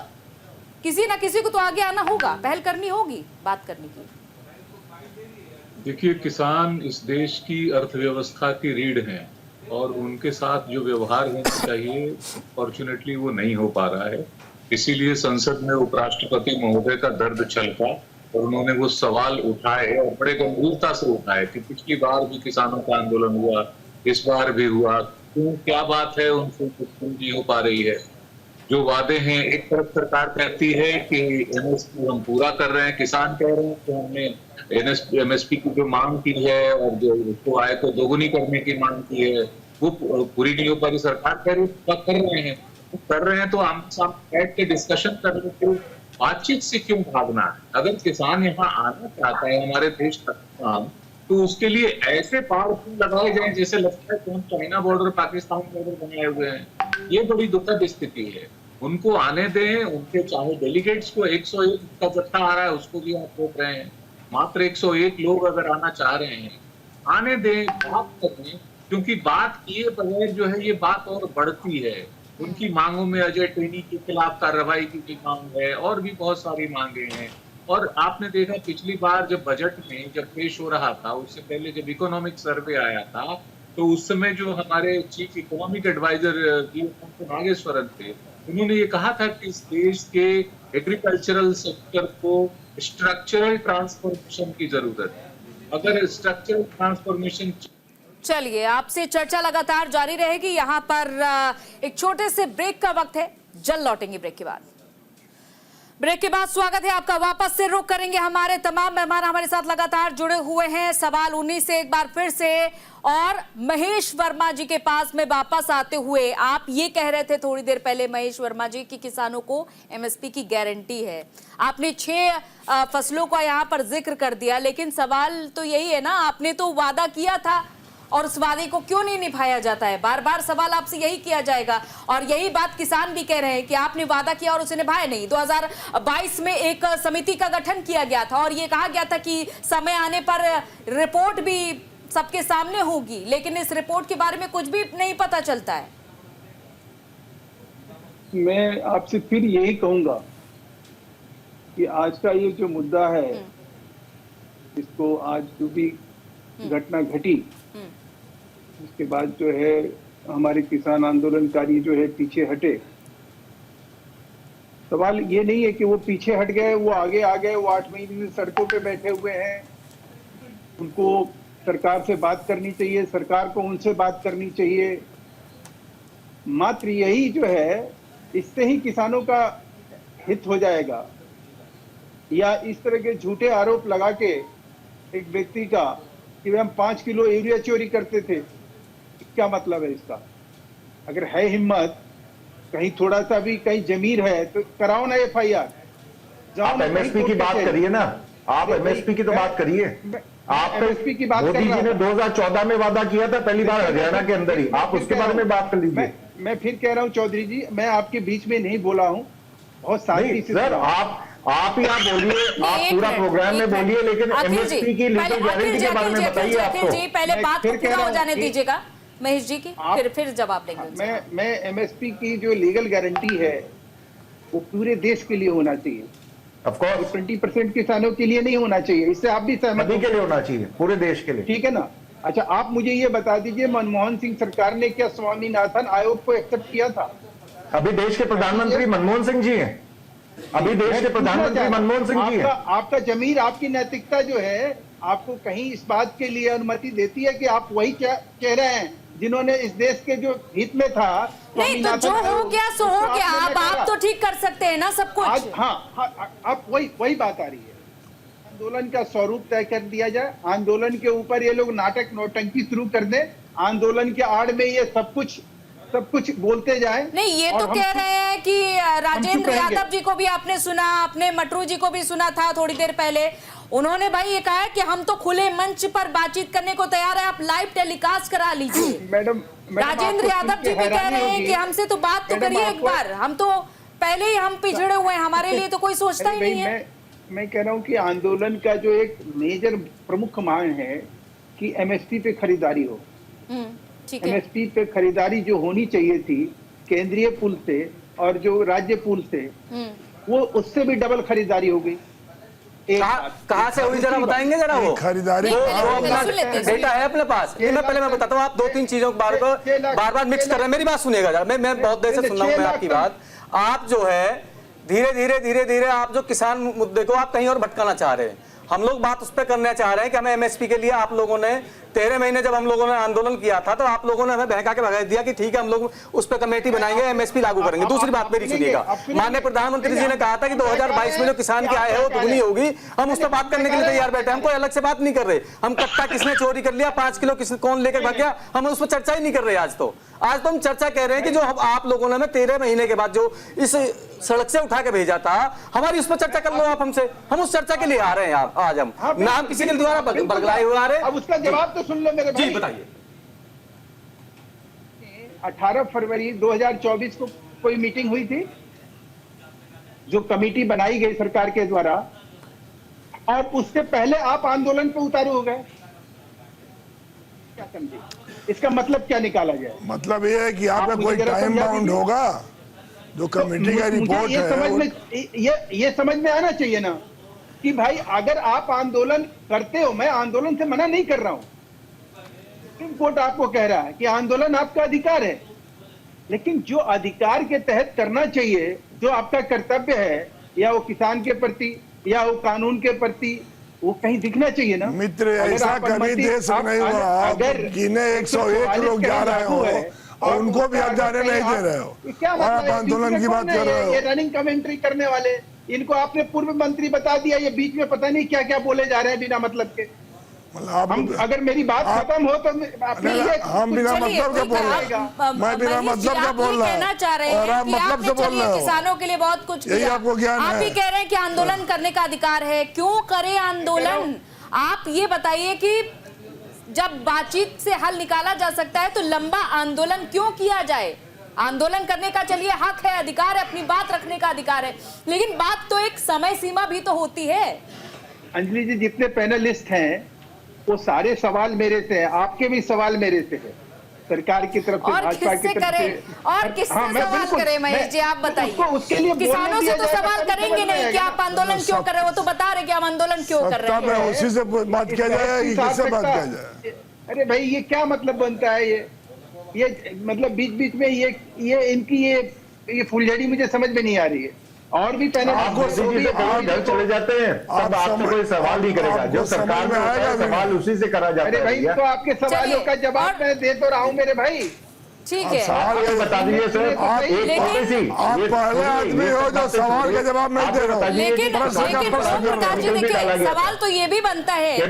किसी ना किसी को तो आगे आना होगा, पहल करनी होगी बात करने की। देखिए, किसान इस देश की अर्थव्यवस्था की रीढ़ हैं और उनके साथ जो व्यवहार होना चाहिए फॉर्चुनेटली वो नहीं हो पा रहा है। इसीलिए संसद में उपराष्ट्रपति महोदय का दर्द छलका और उन्होंने वो सवाल उठाए और बड़े गंभीरता से उठाए कि पिछली बार भी किसानों का आंदोलन हुआ, इस बार भी हुआ, क्यों, क्या बात है, उनसे कुछ नहीं हो पा रही है। जो वादे हैं, एक तरफ सरकार कहती है कि एमएसपी हम पूरा कर रहे हैं, किसान कह रहे हैं कि हमने एमएसपी की जो मांग की है और जो उसको आय को दोगुनी करने की मांग की है वो पूरी नहीं हो पा रही। सरकार कह रही है कर रहे हैं तो हम सामने बैठ के डिस्कशन करने के बातचीत से क्यों भागना है? अगर किसान यहाँ आना चाहता है हमारे देश का किसान, तो उसके लिए ऐसे पहाड़ लगाए जाए जैसे लगता है कि हम चाइना बॉर्डर पाकिस्तान बॉर्डर बनाए हुए हैं। ये बड़ी दुखद स्थिति है। उनको आने दें, उनके चाहे डेलीगेट्स को 101 का जत्था आ रहा है उसको भी आप रोक रहे हैं। मात्र 101 लोग अगर आना चाह रहे हैं, आने दें, बात करें, क्योंकि बात किए बगैर जो है ये बात और बढ़ती है। उनकी मांगों में अजय टेनी के खिलाफ कार्रवाई की भी मांग है और भी बहुत सारी मांगे हैं। और आपने देखा पिछली बार जब बजट में जब पेश हो रहा था, उससे पहले जब इकोनॉमिक सर्वे आया था, तो उस समय जो हमारे चीफ इकोनॉमिक एडवाइजर नागेश्वरन थे, उन्होंने ये कहा था कि इस देश के एग्रीकल्चरल सेक्टर को स्ट्रक्चरल ट्रांसफॉर्मेशन की जरूरत है। अगर स्ट्रक्चरल ट्रांसफॉर्मेशन, चलिए आपसे चर्चा लगातार जारी रहेगी। यहाँ पर एक छोटे से ब्रेक का वक्त है, जल्द लौटेंगे ब्रेक के बाद। ब्रेक के बाद स्वागत है आपका, वापस से रुक करेंगे। हमारे तमाम मेहमान हमारे साथ लगातार जुड़े हुए हैं। सवाल 19 से एक बार फिर से, और महेश वर्मा जी के पास में वापस आते हुए आप ये कह रहे थे थोड़ी देर पहले महेश वर्मा जी कि किसानों को एमएसपी की गारंटी है। आपने 6 फसलों का यहाँ पर जिक्र कर दिया, लेकिन सवाल तो यही है ना, आपने तो वादा किया था और उस वादे को क्यों नहीं निभाया जाता है? बार बार सवाल आपसे यही किया जाएगा और यही बात किसान भी कह रहे हैं कि आपने वादा किया और उसे निभाया नहीं। 2022 में एक समिति का गठन किया गया था और ये कहा गया था कि समय आने पर रिपोर्ट भी सबके सामने होगी, लेकिन इस रिपोर्ट के बारे में कुछ भी नहीं पता चलता है। मैं आपसे फिर यही कहूंगा कि आज का ये जो मुद्दा है, इसको आज जो भी घटना घटी उसके बाद जो है हमारे किसान आंदोलनकारी जो है पीछे हटे। सवाल ये नहीं है कि वो पीछे हट गए, वो आगे आ गए, वो 8 महीने सड़कों पे बैठे हुए हैं। उनको सरकार से बात करनी चाहिए, सरकार को उनसे बात करनी चाहिए। मात्र यही जो है, इससे ही किसानों का हित हो जाएगा। या इस तरह के झूठे आरोप लगा के एक व्यक्ति का कि हम 5 किलो यूरिया चोरी करते थे, क्या मतलब है इसका? अगर है हिम्मत, कहीं थोड़ा सा भी कहीं जमीर है तो कराओ ना FIR। आप एमएसपी की बात करिए ना, आप एमएसपी की तो बात करिए। आप MSP की बात कर मोदी रहा जी ने था। 2014 में वादा किया था पहली बार हरियाणा के अंदर ही, आप उसके बारे में बात कर लीजिए। मैं फिर कह रहा हूँ चौधरी जी, मैं आपके बीच में नहीं बोला हूँ, बहुत शांति से सर आप ही आप बोलिए, आप पूरा प्रोग्राम में बोलिए, लेकिन एमएसपी की लीगल गारंटी के बारे में बताइए आपको। जी पहले बात को पूरा हो जाने दीजिएगा महेश जी की, फिर जवाब देंगे। मैं एमएसपी की जो लीगल गारंटी है वो पूरे देश के लिए होना चाहिए। ऑफ कोर्स 20% किसानों के लिए नहीं होना चाहिए, इससे आप भी सहमत सभी के लिए होना चाहिए, पूरे देश के लिए, ठीक है ना? अच्छा, आप मुझे ये बता दीजिए, मनमोहन सिंह सरकार ने क्या स्वामीनाथन आयोग को एक्सेप्ट किया था? अभी देश के प्रधानमंत्री मनमोहन सिंह जी हैं, अभी देश के प्रधानमंत्री मनमोहन सिंह जी हैं। आपका जमीर, आपकी नैतिकता जो है आपको कहीं इस बात के लिए अनुमति देती है कि आप वही कह रहे हैं जिन्होंने इस देश के जो हित में था। नहीं तो जो हो गया सो हो गया, अब आप तो ठीक कर सकते हैं ना सब कुछ। हाँ, अब वही बात आ रही है। आंदोलन का स्वरूप तय कर दिया जाए, आंदोलन के ऊपर ये लोग नाटक नौटंकी शुरू कर दें, आंदोलन के आड़ में ये सब कुछ बोलते जाएं। नहीं, ये तो कह रहे हैं कि राजेंद्र यादव जी को भी आपने सुना, आपने मटरू जी को भी सुना था थोड़ी देर पहले, उन्होंने भाई ये कहा है कि हम तो खुले मंच पर बातचीत करने को तैयार है, आप लाइव टेलीकास्ट करा लीजिए। मैडम राजेंद्र यादव जी भी कह रहे हैं कि हमसे तो बात तो करिए एक बार, हम तो पहले ही हम पिछड़े हुए हैं, हमारे लिए तो कोई सोचता ही नहीं है। मैं कह रहा हूँ कि आंदोलन का जो एक मेजर प्रमुख मांग है कि एमएसपी पे खरीदारी हो। एमएसपी पे खरीदारी जो होनी चाहिए थी केंद्रीय पूल से और जो राज्य पूल से, वो उससे भी डबल खरीदारी हो गई। कहाँ से हुई जरा बताएंगे जरा? वो खरीदारी डेटा है अपने पास। मैं बताता हूँ, आप दो तीन चीजों को बार बार मिक्स कर रहे हैं। मेरी बात सुनिएगा जरा, मैं बहुत देर से सुन रहा हूँ मैं आपकी बात। आप जो है धीरे धीरे आप जो किसान मुद्दे को आप कहीं और भटकाना चाह रहे हैं। हम लोग बात उस पर करना चाह रहे हैं कि हमें एमएसपी के लिए आप लोगों ने 13 महीने जब हम लोगों ने आंदोलन किया था तो आप लोगों ने हमें बहका के भगा दिया कि ठीक है हम लोग उस पर कमेटी बनाएंगे, एमएसपी लागू करेंगे। दूसरी बात मेरी सुनिएगा, माननीय प्रधानमंत्री जी ने कहा था कि 2022 में जो किसान की आय है वो दुगनी होगी। हम उस पर बात करने के लिए तैयार बैठे, हम कोई अलग से बात नहीं कर रहे। हम कट्टा किसने चोरी कर लिया, 5 किलो कौन लेकर भाग गया, हम उस पर चर्चा ही नहीं कर रहे। आज तो हम चर्चा कह रहे हैं कि जो आप लोगों ने हमें 13 महीने के बाद जो इस सड़क से उठा के भेजा था, हमारी उस पर चर्चा कर लो आप हमसे। हम उस चर्चा के लिए आ रहे हैं आज हम नाम किसी के द्वारा बदलाए हुए आ रहे हैं। अब उसका जवाब तो सुन लो मेरे भाई। जी बताइए। 18 फरवरी 2024 को कोई मीटिंग हुई थी जो कमेटी बनाई गई सरकार के द्वारा, और उससे पहले आप आंदोलन पे उतारू हो गए। क्या समझे? इसका मतलब क्या निकाला जाए? मतलब ये है कि आपका कोई टाइम बाउंड होगा जो कमेटी का रिपोर्ट है। ये समझ में आना चाहिए ना कि भाई अगर आप आंदोलन करते हो, मैं आंदोलन से मना नहीं कर रहा हूं, सुप्रीम कोर्ट आपको कह रहा है कि आंदोलन आपका अधिकार है, लेकिन जो अधिकार के तहत करना चाहिए, जो आपका कर्तव्य है, या वो किसान के प्रति या वो कानून के प्रति, वो कहीं दिखना चाहिए ना। मित्र, ऐसा कभी देश में नहीं हुआ। अगर गिने 101 लोग जा रहे हो और उनको भी आप जाने नहीं दे रहे हो, क्या और आप आंदोलन की बात कर रहे हो। ये रनिंग कमेंट्री करने वाले, इनको आपने पूर्व मंत्री बता दिया, ये बीच में पता नहीं क्या क्या बोले जा रहे हैं बिना मतलब के। हम अगर मेरी बात खत्म हो तो हम बिना मतलब का बोल रहे हैं, मैं बिना मतलब का बोल रहा हूँ और आप मतलब से बोल रहे हो। किसानों के लिए बहुत कुछ यही आपको ज्ञान है। आप ही कह रहे हैं कि आंदोलन करने का अधिकार है, क्यों करे आंदोलन? आप ये बताइए कि जब बातचीत से हल निकाला जा सकता है तो लंबा आंदोलन क्यों किया जाए? आंदोलन करने का चलिए हक है, अधिकार है, अपनी बात रखने का अधिकार है, लेकिन बात तो एक समय सीमा भी तो होती है। अंजलि जी, जितने पैनलिस्ट हैं वो सारे सवाल मेरे से हैं, आपके भी सवाल मेरे से है, सरकार की तरफ से, भाजपा की तरफ से। और किससे सवाल करें महेश जी, आप बताइए। किसानों से तो सवाल करेंगे नहीं कि आप आंदोलन क्यों कर रहे हो, वो तो बता रहे कि हम आंदोलन क्यों कर रहे हैं। उसी से बात किया जाए, किससे बात किया जाए? अरे भाई, ये क्या मतलब बनता है? ये मतलब बीच बीच में ये इनकी ये फुलझड़ी मुझे समझ में नहीं आ रही है। और भी पहले घर चले जाते हैं, अब आपसे कोई सवाल नहीं करेगा, जो सरकार में आएगा सवाल उसी से करा जाता है। अरे भाई, तो आपके सवालों का जवाब मैं दे तो रहा हूँ मेरे भाई। ठीक है, सवाल बता दीजिए सर। आप पहले आदमी हो जो सवाल का जवाब नहीं दे रहे हो। लेकिन देखिए, सवाल तो ये भी बनता है कि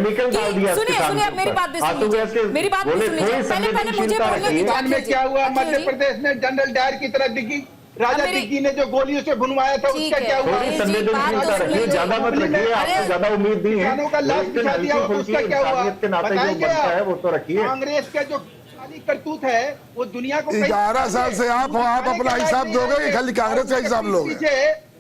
सुनिए अब मेरी बात भी सुनिए, मेरी बात भी सुनिए। पहले मुझे बोलने दीजिए। में क्या हुआ? मध्य प्रदेश में जनरल डायर की तरह दिखी राजा मेरी- टिग्गी ने जो गोलियों से भुनवाया था ठीक उसका है, क्या हुआ? महेश जी, संवेदनशीलता बात तो रखिए, सुनिए। ज्यादा मत रखिए, आपको ज्यादा उम्मीद नहीं है। किसानों का लाश लेकिन बिछा दिया हल्की हो तो उसका फुल्की क्या हुआ? इंसानियत के नाते जो बताएंगे बनता आप? है वो तो रखिए। कांग्रेस का जो काली करतूत है वो दुनिया को 11 साल से आप अपना हिसाब दोगे कि खाली कांग्रेस का हिसाब लोगे?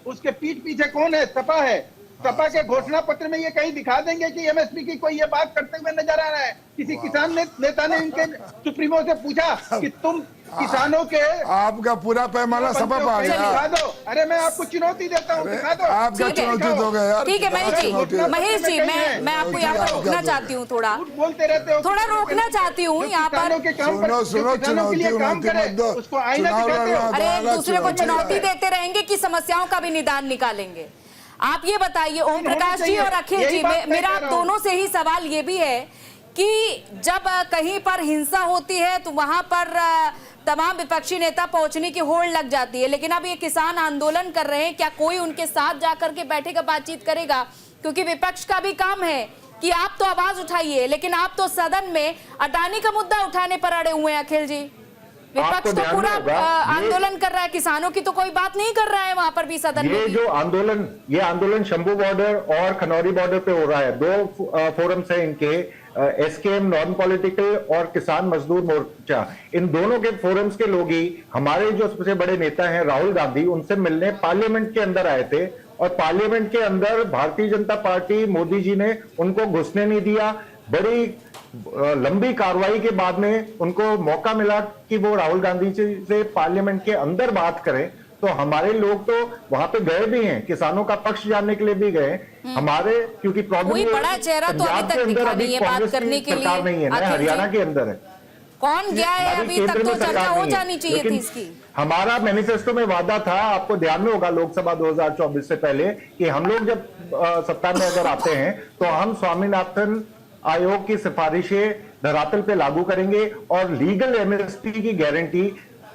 उसके पीठ पीछे कौन है? सपा है। सपा के घोषणा पत्र में ये कहीं दिखा देंगे कि एमएसपी की कोई ये बात करते हुए नजर आ रहा है? किसी किसान नेता ने इनके सुप्रीमो से पूछा कि तुम किसानों के आपका पूरा पैमाना सपा पा दिखा गया। दो। अरे मैं आपको चुनौती देता हूँ, दिखा दो। आपका ठीक है। चुनौती दोगे यार। ठीक है महेश चुनौती जी, है। महेश जी, मैं आपको यहाँ पर रोकना चाहती हूँ, थोड़ा झूठ बोलते रहते हो। थोड़ा रोकना चाहती हूँ यहाँ पर। किसानों के काम पर- सुनो जो सुनो, किसानों के लिए चुनौती काम उनौती करे, मत दो। उसको आईना चुनाव दिखाते हो। लड़ना अरे एक बहाना, दूसरे को चुनौती चुनौती है। देते रहेंगे कि समस्याओं का भी निदान निकालेंगे। आप ये बताइए ओम होना प्रकाश जी चाहिए। और अखिल यही जी, बात मैं मेरा कह आप रहा हूं। दोनों से ही सवाल ये भी है कि जब कहीं पर हिंसा होती है तो वहां पर तमाम विपक्षी नेता पहुंचने की होड़ लग जाती है, लेकिन अब ये किसान आंदोलन कर रहे हैं, क्या कोई उनके साथ जाकर के बैठेगा, बातचीत करेगा? क्योंकि विपक्ष का भी काम है कि आप तो आवाज उठाइए, लेकिन आप तो सदन में अडानी का मुद्दा उठाने पर अड़े हुए हैं। अखिल जी, विपक्ष आपको तो ध्यान पूरा में होगा, ये- आंदोलन कर रहा है, किसानों की तो कोई बात नहीं कर रहा है वहां पर भी सदन में ये भी। जो आंदोलन, ये आंदोलन शंभू बॉर्डर और खनौरी बॉर्डर पे हो रहा है। दो फोरम्स है इनके, एसकेएम नॉन पॉलिटिकल और किसान मजदूर मोर्चा। इन दोनों के फोरम्स के लोग ही हमारे जो सबसे बड़े नेता हैं राहुल गांधी, उनसे मिलने पार्लियामेंट के अंदर आए थे, और पार्लियामेंट के अंदर भारतीय जनता पार्टी, मोदी जी ने उनको घुसने नहीं दिया। बड़ी लंबी कार्रवाई के बाद में उनको मौका मिला कि वो राहुल गांधी से पार्लियामेंट के अंदर बात करें, तो हमारे लोग तो वहां पे गए भी हैं, किसानों का पक्ष जानने के लिए भी गए हमारे, क्योंकि प्रॉब्लम कोई बड़ा चेहरा तो अभी तक दिखा नहीं है बात करने के लिए। सरकार नहीं है, अखिल जी, हरियाणा के अंदर है। कौन गया है हमारी अभी केंद्र तक? तो में चर्चा सरकार हो नहीं है। जानी चाहिए थी लेकिन इसकी। हमारा मैनिफेस्टो में वादा था, आपको ध्यान में होगा, लोकसभा 2024 से पहले, कि हम लोग जब सत्ता में अगर आते हैं तो हम स्वामीनाथन आयोग की सिफारिशें धरातल पे लागू करेंगे और लीगल एमएसपी की गारंटी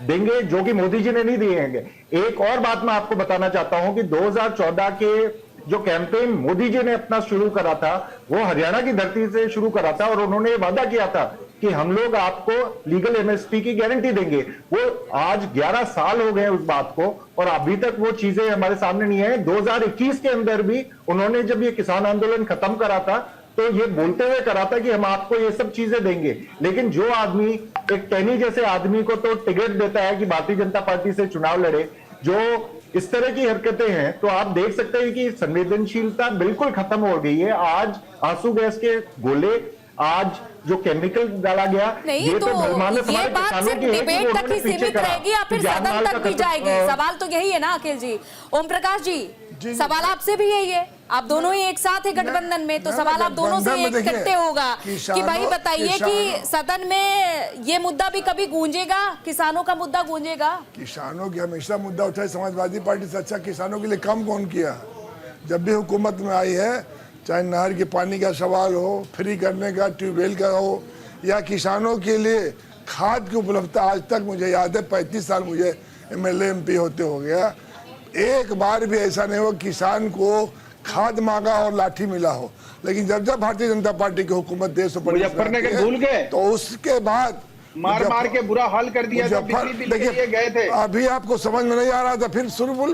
देंगे, जो कि मोदी जी ने नहीं दिए हैं। एक और बात मैं आपको बताना चाहता हूं कि 2014 के जो कैंपेन मोदी जी ने अपना शुरू करा था, वो हरियाणा की धरती से शुरू करा था, और उन्होंने वादा किया था कि हम लोग आपको लीगल एमएसपी की गारंटी देंगे। वो आज 11 साल हो गए उस बात को, और अभी तक वो चीजें हमारे सामने नहीं है। 2021 के अंदर भी उन्होंने जब ये किसान आंदोलन खत्म करा था तो ये बोलते हुए करा था कि हम आपको ये सब चीजें देंगे, लेकिन जो आदमी एक टैनी जैसे आदमी को तो टिकट देता है कि भारतीय जनता पार्टी से चुनाव लड़े, जो इस तरह की हरकतें हैं, तो आप देख सकते हैं कि संवेदनशीलता बिल्कुल खत्म हो गई है। आज आंसू गैस के गोले, आज जो केमिकल डाला गया, नहीं ये तो भरमाने ये हमारे बात किसानों सिर्फ की है कि डिबेट वो तक उन्होंने ही पीछे सीमित करा रहेगी या कि फिर जान सदन माल तक का भी खत्म- जाएगी? सवाल तो यही है ना अखिल जी। ओम प्रकाश जी, सवाल आपसे भी यही है, आप दोनों ही एक साथ है गठबंधन में, तो सवाल आप दोनों से एक इकट्ठे होगा कि भाई बताइए कि सदन में ये मुद्दा भी कभी गूंजेगा, किसानों का मुद्दा गूंजेगा? किसानों की हमेशा मुद्दा उठाए समाजवादी पार्टी से, अच्छा किसानों के लिए काम कौन किया? जब भी हुकूमत में आई है, चाहे नहर के पानी का सवाल हो, फ्री करने का, ट्यूबवेल का हो, या किसानों के लिए खाद की उपलब्धता, आज तक मुझे याद है 35 साल मुझे एमएलए एमपी होते हो गया, एक बार भी ऐसा नहीं हो किसान को खाद मांगा और लाठी मिला हो। लेकिन जब जब भारतीय जनता पार्टी की हुकूमत देश मुजफ्फरनगर भूल गए, तो उसके बाद मार के बुरा हाल कर दिया था, बिजली बिल के लिए गए थे। अभी आपको समझ में नहीं आ रहा था, फिर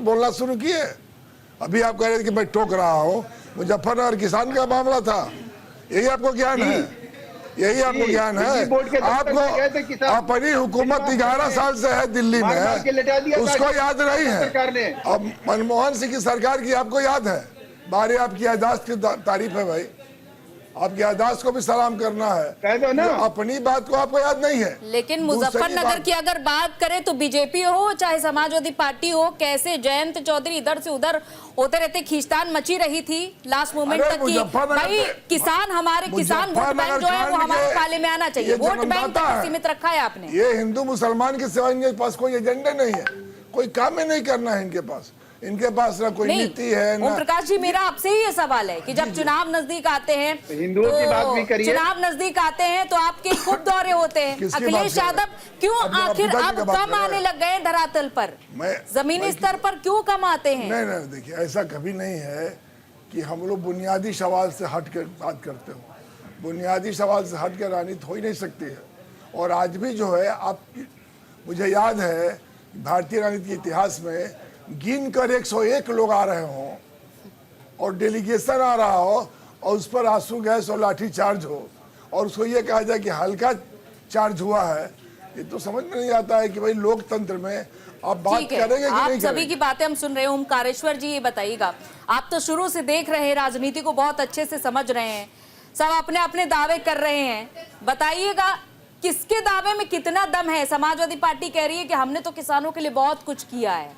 बोलना शुरू किए। अभी आप कह रहे थे कि मैं टोक रहा हूँ, मुजफ्फरनगर किसान का मामला था, यही आपको ज्ञान है, यही आपको ज्ञान है। आपको अपनी हुकूमत 11 साल से है दिल्ली में, उसको याद नहीं है। अब मनमोहन सिंह की सरकार की आपको याद है, बारे आपकी याददाश्त की तारीफ है भाई, आपकी याददाश्त को भी सलाम करना है, कह दो ना, अपनी बात को आपको याद नहीं है। लेकिन मुजफ्फरनगर की अगर बात करें तो बीजेपी हो चाहे समाजवादी पार्टी हो, कैसे जयंत चौधरी इधर से उधर होते रहते, खींचतान मची रही थी लास्ट मोमेंट तक की भाई किसान, हमारे किसान वोट बैंक जो है वो हमारे पाले में आना चाहिए, वोट बैंक तक सीमित रखा है आपने। ये हिंदू मुसलमान के सिवा इनके पास कोई एजेंडा नहीं है, कोई काम ही नहीं करना है इनके पास ना कोई नीति है ना। ओम प्रकाश जी, मेरा आपसे ही ये सवाल है कि जब चुनाव नजदीक आते हैं, हिंदुओं की बात भी करिए, चुनाव नजदीक आते हैं तो आपके खूब दौरे होते हैं, अखिलेश यादव क्यों आखिर अब कम आने लग गए धरातल पर, जमीनी स्तर पर क्यों कम आते हैं? नहीं, देखिए ऐसा कभी नहीं है कि हम लोग बुनियादी सवाल से हट कर बात करते हो, बुनियादी सवाल से हट कर राजनीति हो ही नहीं सकती है। और आज भी जो है आप, मुझे याद है भारतीय राजनीति के इतिहास में गिन कर 101 लोग आ रहे हों और डेलीगेशन आ रहा हो और उस पर आंसू गैस और लाठी चार्ज हो और उसको ये कहा जाए कि हल्का चार्ज हुआ है, ये तो समझ में नहीं आता है कि भाई लोकतंत्र में आप बात करेंगे कि आप नहीं सभी करेंगे? की बातें हम सुन रहे हैं। ओमकारेश्वर जी, ये बताइएगा, आप तो शुरू से देख रहे हैं, राजनीति को बहुत अच्छे से समझ रहे हैं, सब अपने अपने दावे कर रहे हैं, बताइएगा किसके दावे में कितना दम है? समाजवादी पार्टी कह रही है कि हमने तो किसानों के लिए बहुत कुछ किया है।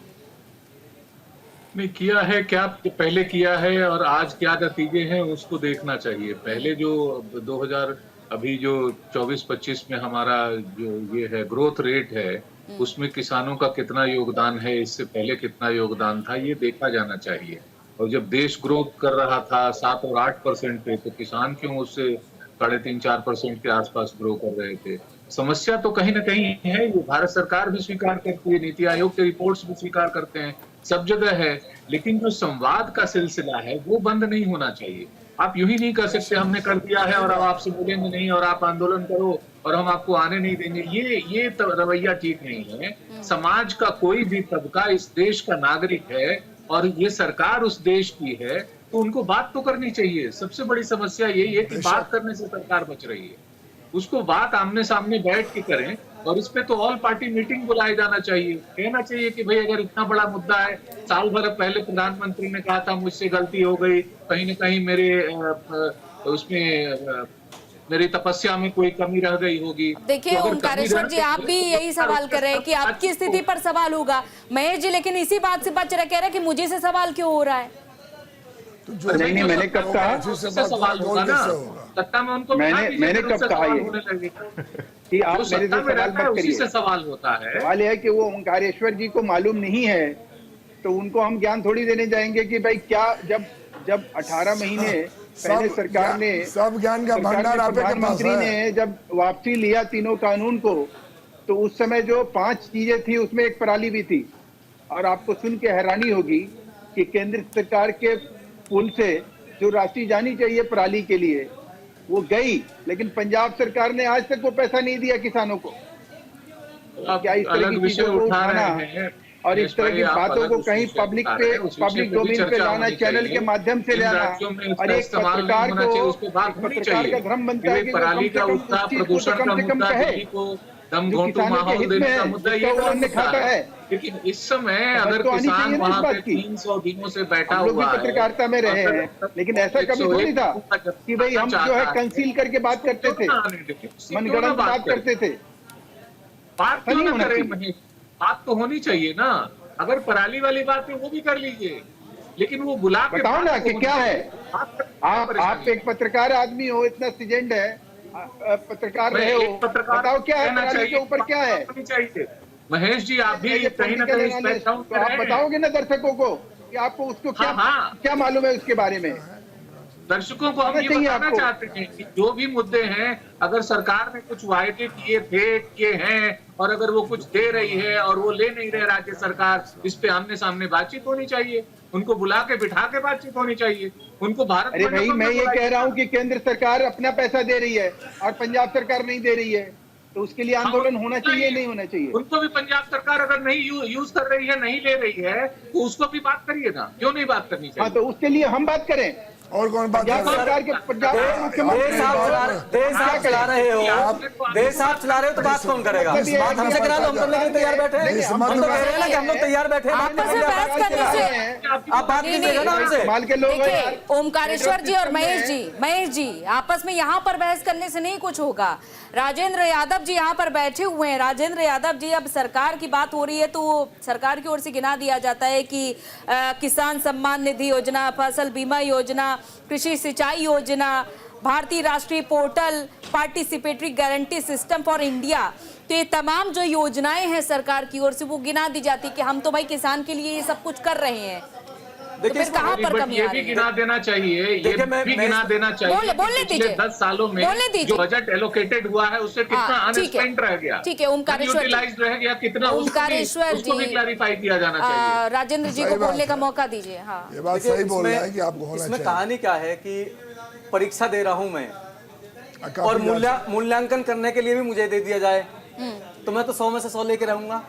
नहीं किया है क्या, पहले किया है और आज क्या नतीजे हैं उसको देखना चाहिए। पहले जो 2000 अभी जो 24-25 में हमारा जो ये है ग्रोथ रेट है, उसमें किसानों का कितना योगदान है, इससे पहले कितना योगदान था, ये देखा जाना चाहिए। और जब देश ग्रोथ कर रहा था 7 और 8% पे, तो किसान क्यों उससे 3.5-4% के आसपास ग्रो कर रहे थे? समस्या तो कहीं ना कहीं है, ये भारत सरकार भी स्वीकार करती है, नीति आयोग के रिपोर्ट्स भी स्वीकार करते हैं, सब जगह है। लेकिन जो संवाद का सिलसिला है वो बंद नहीं होना चाहिए। आप यूं ही नहीं कर सकते हमने कर दिया है और अब आपसे बोलेंगे नहीं और आप आंदोलन करो और हम आपको आने नहीं देंगे। ये तो रवैया ठीक नहीं है। समाज का कोई भी तबका इस देश का नागरिक है और ये सरकार उस देश की है, तो उनको बात तो करनी चाहिए। सबसे बड़ी समस्या यही है कि बात करने से सरकार बच रही है। उसको बात आमने सामने बैठ के करें और इस पे तो ऑल पार्टी मीटिंग बुलाया जाना चाहिए। कहना चाहिए कि भाई अगर इतना बड़ा मुद्दा है, साल भर पहले प्रधानमंत्री ने कहा था मुझसे गलती हो गई, कहीं न कहीं मेरी तपस्या में कोई कमी रह गई होगी। देखिए ओमकारेश्वर जी, आप भी यही सवाल कर रहे हैं कि आपकी स्थिति पर सवाल होगा। महेश जी लेकिन इसी बात से बच रहे, कह रहे हैं कि मुझे से सवाल क्यों हो रहा है? तो नहीं, मैंने कब कहा सवाल होगा ना, सत्ता में उनको मैंने कब कहा ये कि आप मेरे से सवाल मत करिए। से सवाल होता है। सवाल है कि वो ओंकारेश्वर जी को मालूम नहीं है तो उनको हम ज्ञान थोड़ी देने जाएंगे कि भाई क्या जब 18 महीने पहले सरकार ने सब ज्ञान का भंडार आपके पास है। प्रधानमंत्री ने जब वापसी लिया तीनों कानून को, तो उस समय जो 5 चीजें थी उसमें एक पराली भी थी। और आपको सुन के हैरानी होगी कि केंद्र सरकार के पुल से जो राशि जानी चाहिए पराली के लिए वो गई, लेकिन पंजाब सरकार ने आज तक वो पैसा नहीं दिया किसानों को। क्या इस तरह की चीजों को उठाना और इस तरह की बातों को कहीं पब्लिक डोमेन पे लाना, चैनल के माध्यम से लाना, और एक पत्रकार का भ्रम बनता है कि पराली का मुद्दा, प्रदूषण का मुद्दा, दिल्ली को दम घोंटू माहौल देने का मुद्दा, ये अन्य खाता है। लेकिन इस समय अगर किसान वहाँ पे 300 दिनों से बैठा हुआ है, पत्रकारिता में रहे हैं, लेकिन ऐसा कभी थोड़ी था कि भाई हम जो है कंसील करके बात करते थे, मनगढ़ंत बात करते थे। बात क्यों ना करें महेश, बात तो होनी चाहिए ना। अगर पराली वाली बात है वो भी कर लीजिए, लेकिन वो बुला के बताओ ना कि क्या है। आप एक पत्रकार आदमी हो, इतना सीजेंड है, पत्रकार रहे हो, बताओ क्या है पराली के ऊपर क्या है। महेश जी आप भी कहीं ना कहीं तो आप बताओगे ना दर्शकों को कि आपको उसको क्या मालूम है उसके बारे में। दर्शकों को हम ये बताना चाहते हैं कि जो भी मुद्दे हैं, अगर सरकार ने कुछ वायदे किए हैं और अगर वो कुछ दे रही है और वो ले नहीं रहे राज्य सरकार, इस पे आमने सामने बातचीत होनी चाहिए, उनको बुला के बिठा के बातचीत होनी चाहिए, उनको भारत। अरे भाई मैं ये कह रहा हूँ कि केंद्र सरकार अपना पैसा दे रही है और पंजाब सरकार नहीं दे रही है, तो उसके लिए आंदोलन होना चाहिए नहीं होना चाहिए। उनको भी पंजाब सरकार अगर नहीं यूज कर रही है, नहीं ले रही है, तो उसको भी बात करिए ना, क्यों नहीं बात करनी चाहिए। हाँ, तो उसके लिए हम बात करें। और कौन बात सरकार के पंजाब मुख्यमंत्री देश आप चला रहे हो, देश आप चला रहे हो, तो बात कौन करेगा? बात हमसे करा लो, हम करने के लिए तैयार बैठे हैं। हम तो कह रहे हैं ना कि हम लोग तैयार बैठे हैं, आप बात कीजिएगा ना हमसे। ओमकारेश्वर जी और महेश जी आपस में यहाँ पर बहस करने से नहीं कुछ होगा। राजेंद्र यादव जी यहाँ पर बैठे हुए हैं। राजेंद्र यादव जी, अब सरकार की बात हो रही है तो सरकार की ओर से गिना दिया जाता है कि किसान सम्मान निधि योजना, फसल बीमा योजना, कृषि सिंचाई योजना, भारतीय राष्ट्रीय portal, participatory guarantee system for India, तो ये तमाम जो योजनाएं हैं सरकार की ओर से वो गिना दी जाती है कि हम तो भाई किसान के लिए ये सब कुछ कर रहे हैं। देखिए कहां पर कमी आ रही है? ये भी गिना देना चाहिए, ये भी गिना देना चाहिए। बोलने दीजिए, 10 सालों में जो बजट एलोकेटेड हुआ है उससे कितना अनस्पेंट रह गया, ठीक है ओमकारेश्वर रह गया कितना, उसको भी क्लैरिफाई किया जाना चाहिए। राजेंद्र जी को बोलने का मौका दीजिए। हाँ, ये बात सही बोल रहा है कि आपको होना चाहिए। इसमें कहानी क्या है कि परीक्षा दे रहा हूं मैं और मूल्यांकन करने के लिए भी मुझे दे दिया जाए तो मैं तो 100 में से 100 लेके रहूंगा।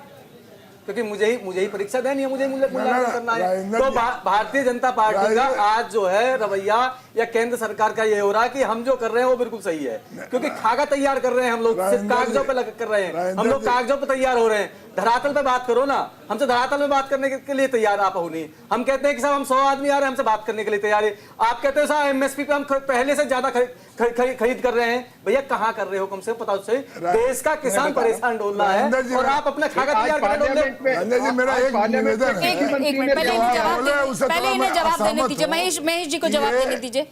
क्योंकि मुझे ही परीक्षा देनी है, मुझे मूल्यांकन करना है। राजेंद्र तो जी- भारतीय जनता पार्टी का आज जो है रवैया या केंद्र सरकार का ये हो रहा है कि हम जो कर रहे हैं वो बिल्कुल सही है, क्योंकि खाका तैयार कर रहे हैं हम लोग, सिर्फ राजेंद्र कागजों जी- पे कर रहे हैं, हम राजेंद्र लोग जी- कागजों पे तैयार हो रहे हैं। धरातल पे बात करो ना, हमसे धरातल में बात करने के लिए तैयार आप हो नहीं। हम कहते हैं कि साहब हम 100 आदमी आ रहे हैं, हमसे बात करने के लिए तैयार है। आप कहते हो साहब एमएसपी पे हम पहले से ज्यादा खरीद कर रहे हैं। भैया कहाँ कर रहे हो, कम से कम पता से देश का किसान परेशान डोलना है राजेंद्र जी- और आप अपना खाका तैयार कर डोल रहे राजेंद्र जी, मेरा एक निवेदन है। एक मिनट, पहले इन्हें जवाब पहले इन्हें जवाब देने दीजिए। महेश जी को जवाब देने दीजिए।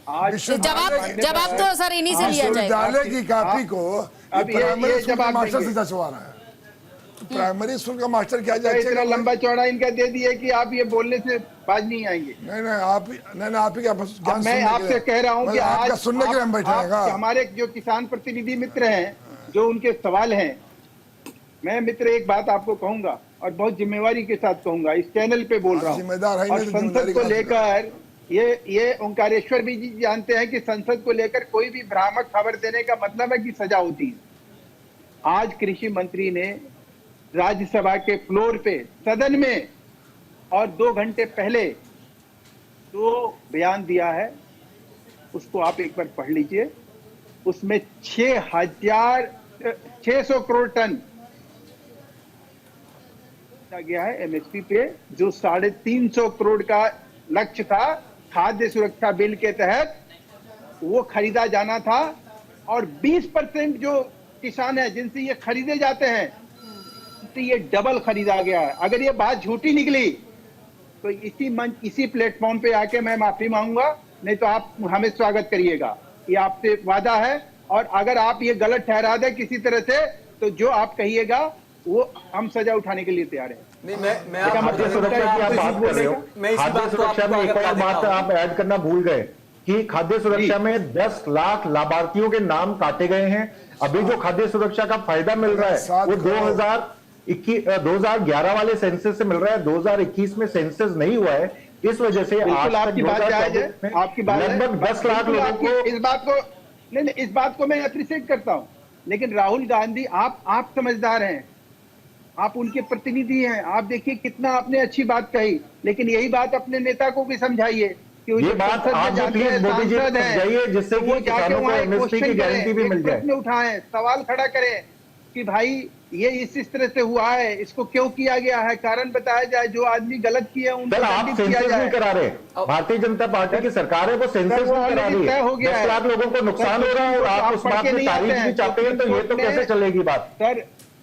जवाब तो सर इन्हीं से लिया जाएगा। विश्वविद्यालय की कॉपी को अब ये प्राइमरी स्कूल का जवाब मास्टर देंगे। से जचवा रहा है। तो प्राइमरी स्कूल का मास्टर क्या इतना जाएगा? लंबा चौड़ा इनका दे दिए कि आप ये बोलने से बाज नहीं आएंगे। नहीं आप ही क्या अब ज्ञान मैं आपसे कह रहा हूँ कि आपका आज सुनने के लिए हम बैठे हैं आप हमारे जो किसान प्रतिनिधि मित्र हैं, जो उनके सवाल हैं, मैं मित्र एक बात आपको कहूंगा और बहुत जिम्मेवारी के साथ कहूंगा, इस चैनल पे बोल रहा हूँ। जिम्मेदार है और नहीं तो संसद जिम्मेदारी को कहाँ से लेकर ये ओंकारेश्वर भी जी जानते हैं कि संसद को लेकर कोई भी भ्रामक खबर देने का मतलब है कि सजा होती है। आज कृषि मंत्री ने राज्यसभा के फ्लोर पे सदन में और 2 घंटे पहले जो बयान दिया है उसको आप एक बार पढ़ लीजिए। उसमें 600 करोड़ टन गया है एमएसपी पे, जो 350 करोड़ का लक्ष्य था खाद्य सुरक्षा बिल के तहत, वो खरीदा जाना था। और 20% जो किसान है जिनसे ये खरीदे जाते हैं, तो ये डबल खरीदा गया है। अगर ये बात झूठी निकली तो इसी मंच, इसी प्लेटफॉर्म पे आके मैं माफी मांगूंगा, नहीं तो आप हमें स्वागत करिएगा, ये आपसे वादा है। और अगर आप ये गलत ठहरा दे किसी तरह से, तो जो आप कहिएगा वो हम सजा उठाने के लिए तैयार हैं। नहीं, मैं खाद्य सुरक्षा की आप बात कर रहे हो, खाद्य सुरक्षा में एक और बात आप ऐड करना भूल गए कि खाद्य सुरक्षा में 10 लाख लाभार्थियों के नाम काटे गए हैं। अभी जो खाद्य सुरक्षा का फायदा मिल रहा है वो 2011 वाले सेंसस से मिल रहा है, 2021 में सेंसस नहीं हुआ है। इस वजह से आज आपकी बात जायज है, आपकी बात लगभग 10 लाख लोगों को इस बात को मैं अप्रिशिएट करता हूं। लेकिन राहुल गांधी, आप समझदार हैं, आप उनके प्रतिनिधि हैं, आप देखिए कितना आपने अच्छी बात कही, लेकिन यही बात अपने नेता को भी समझाइए कि ये बात आप प्लीज मोदी जी समझाइए, जिससे कि किसानों को एमएसपी की गारंटी भी मिल जाए। प्रश्न उठाएं, सवाल खड़ा करें कि भाई ये इस तरह से हुआ है, इसको क्यों किया गया है, कारण बताया जाए। जो आदमी गलत किया उनको सर, आप दंडित किया सेंसस जाए। नहीं करा रहे, भारतीय जनता पार्टी की सरकार है वो सेंसस नहीं करा रही है। 10 लाख लोगों को नुकसान हो रहा है और आप उस बात में तारीफ भी चाहते हैं, तो ये तो कैसे चलेगी बात?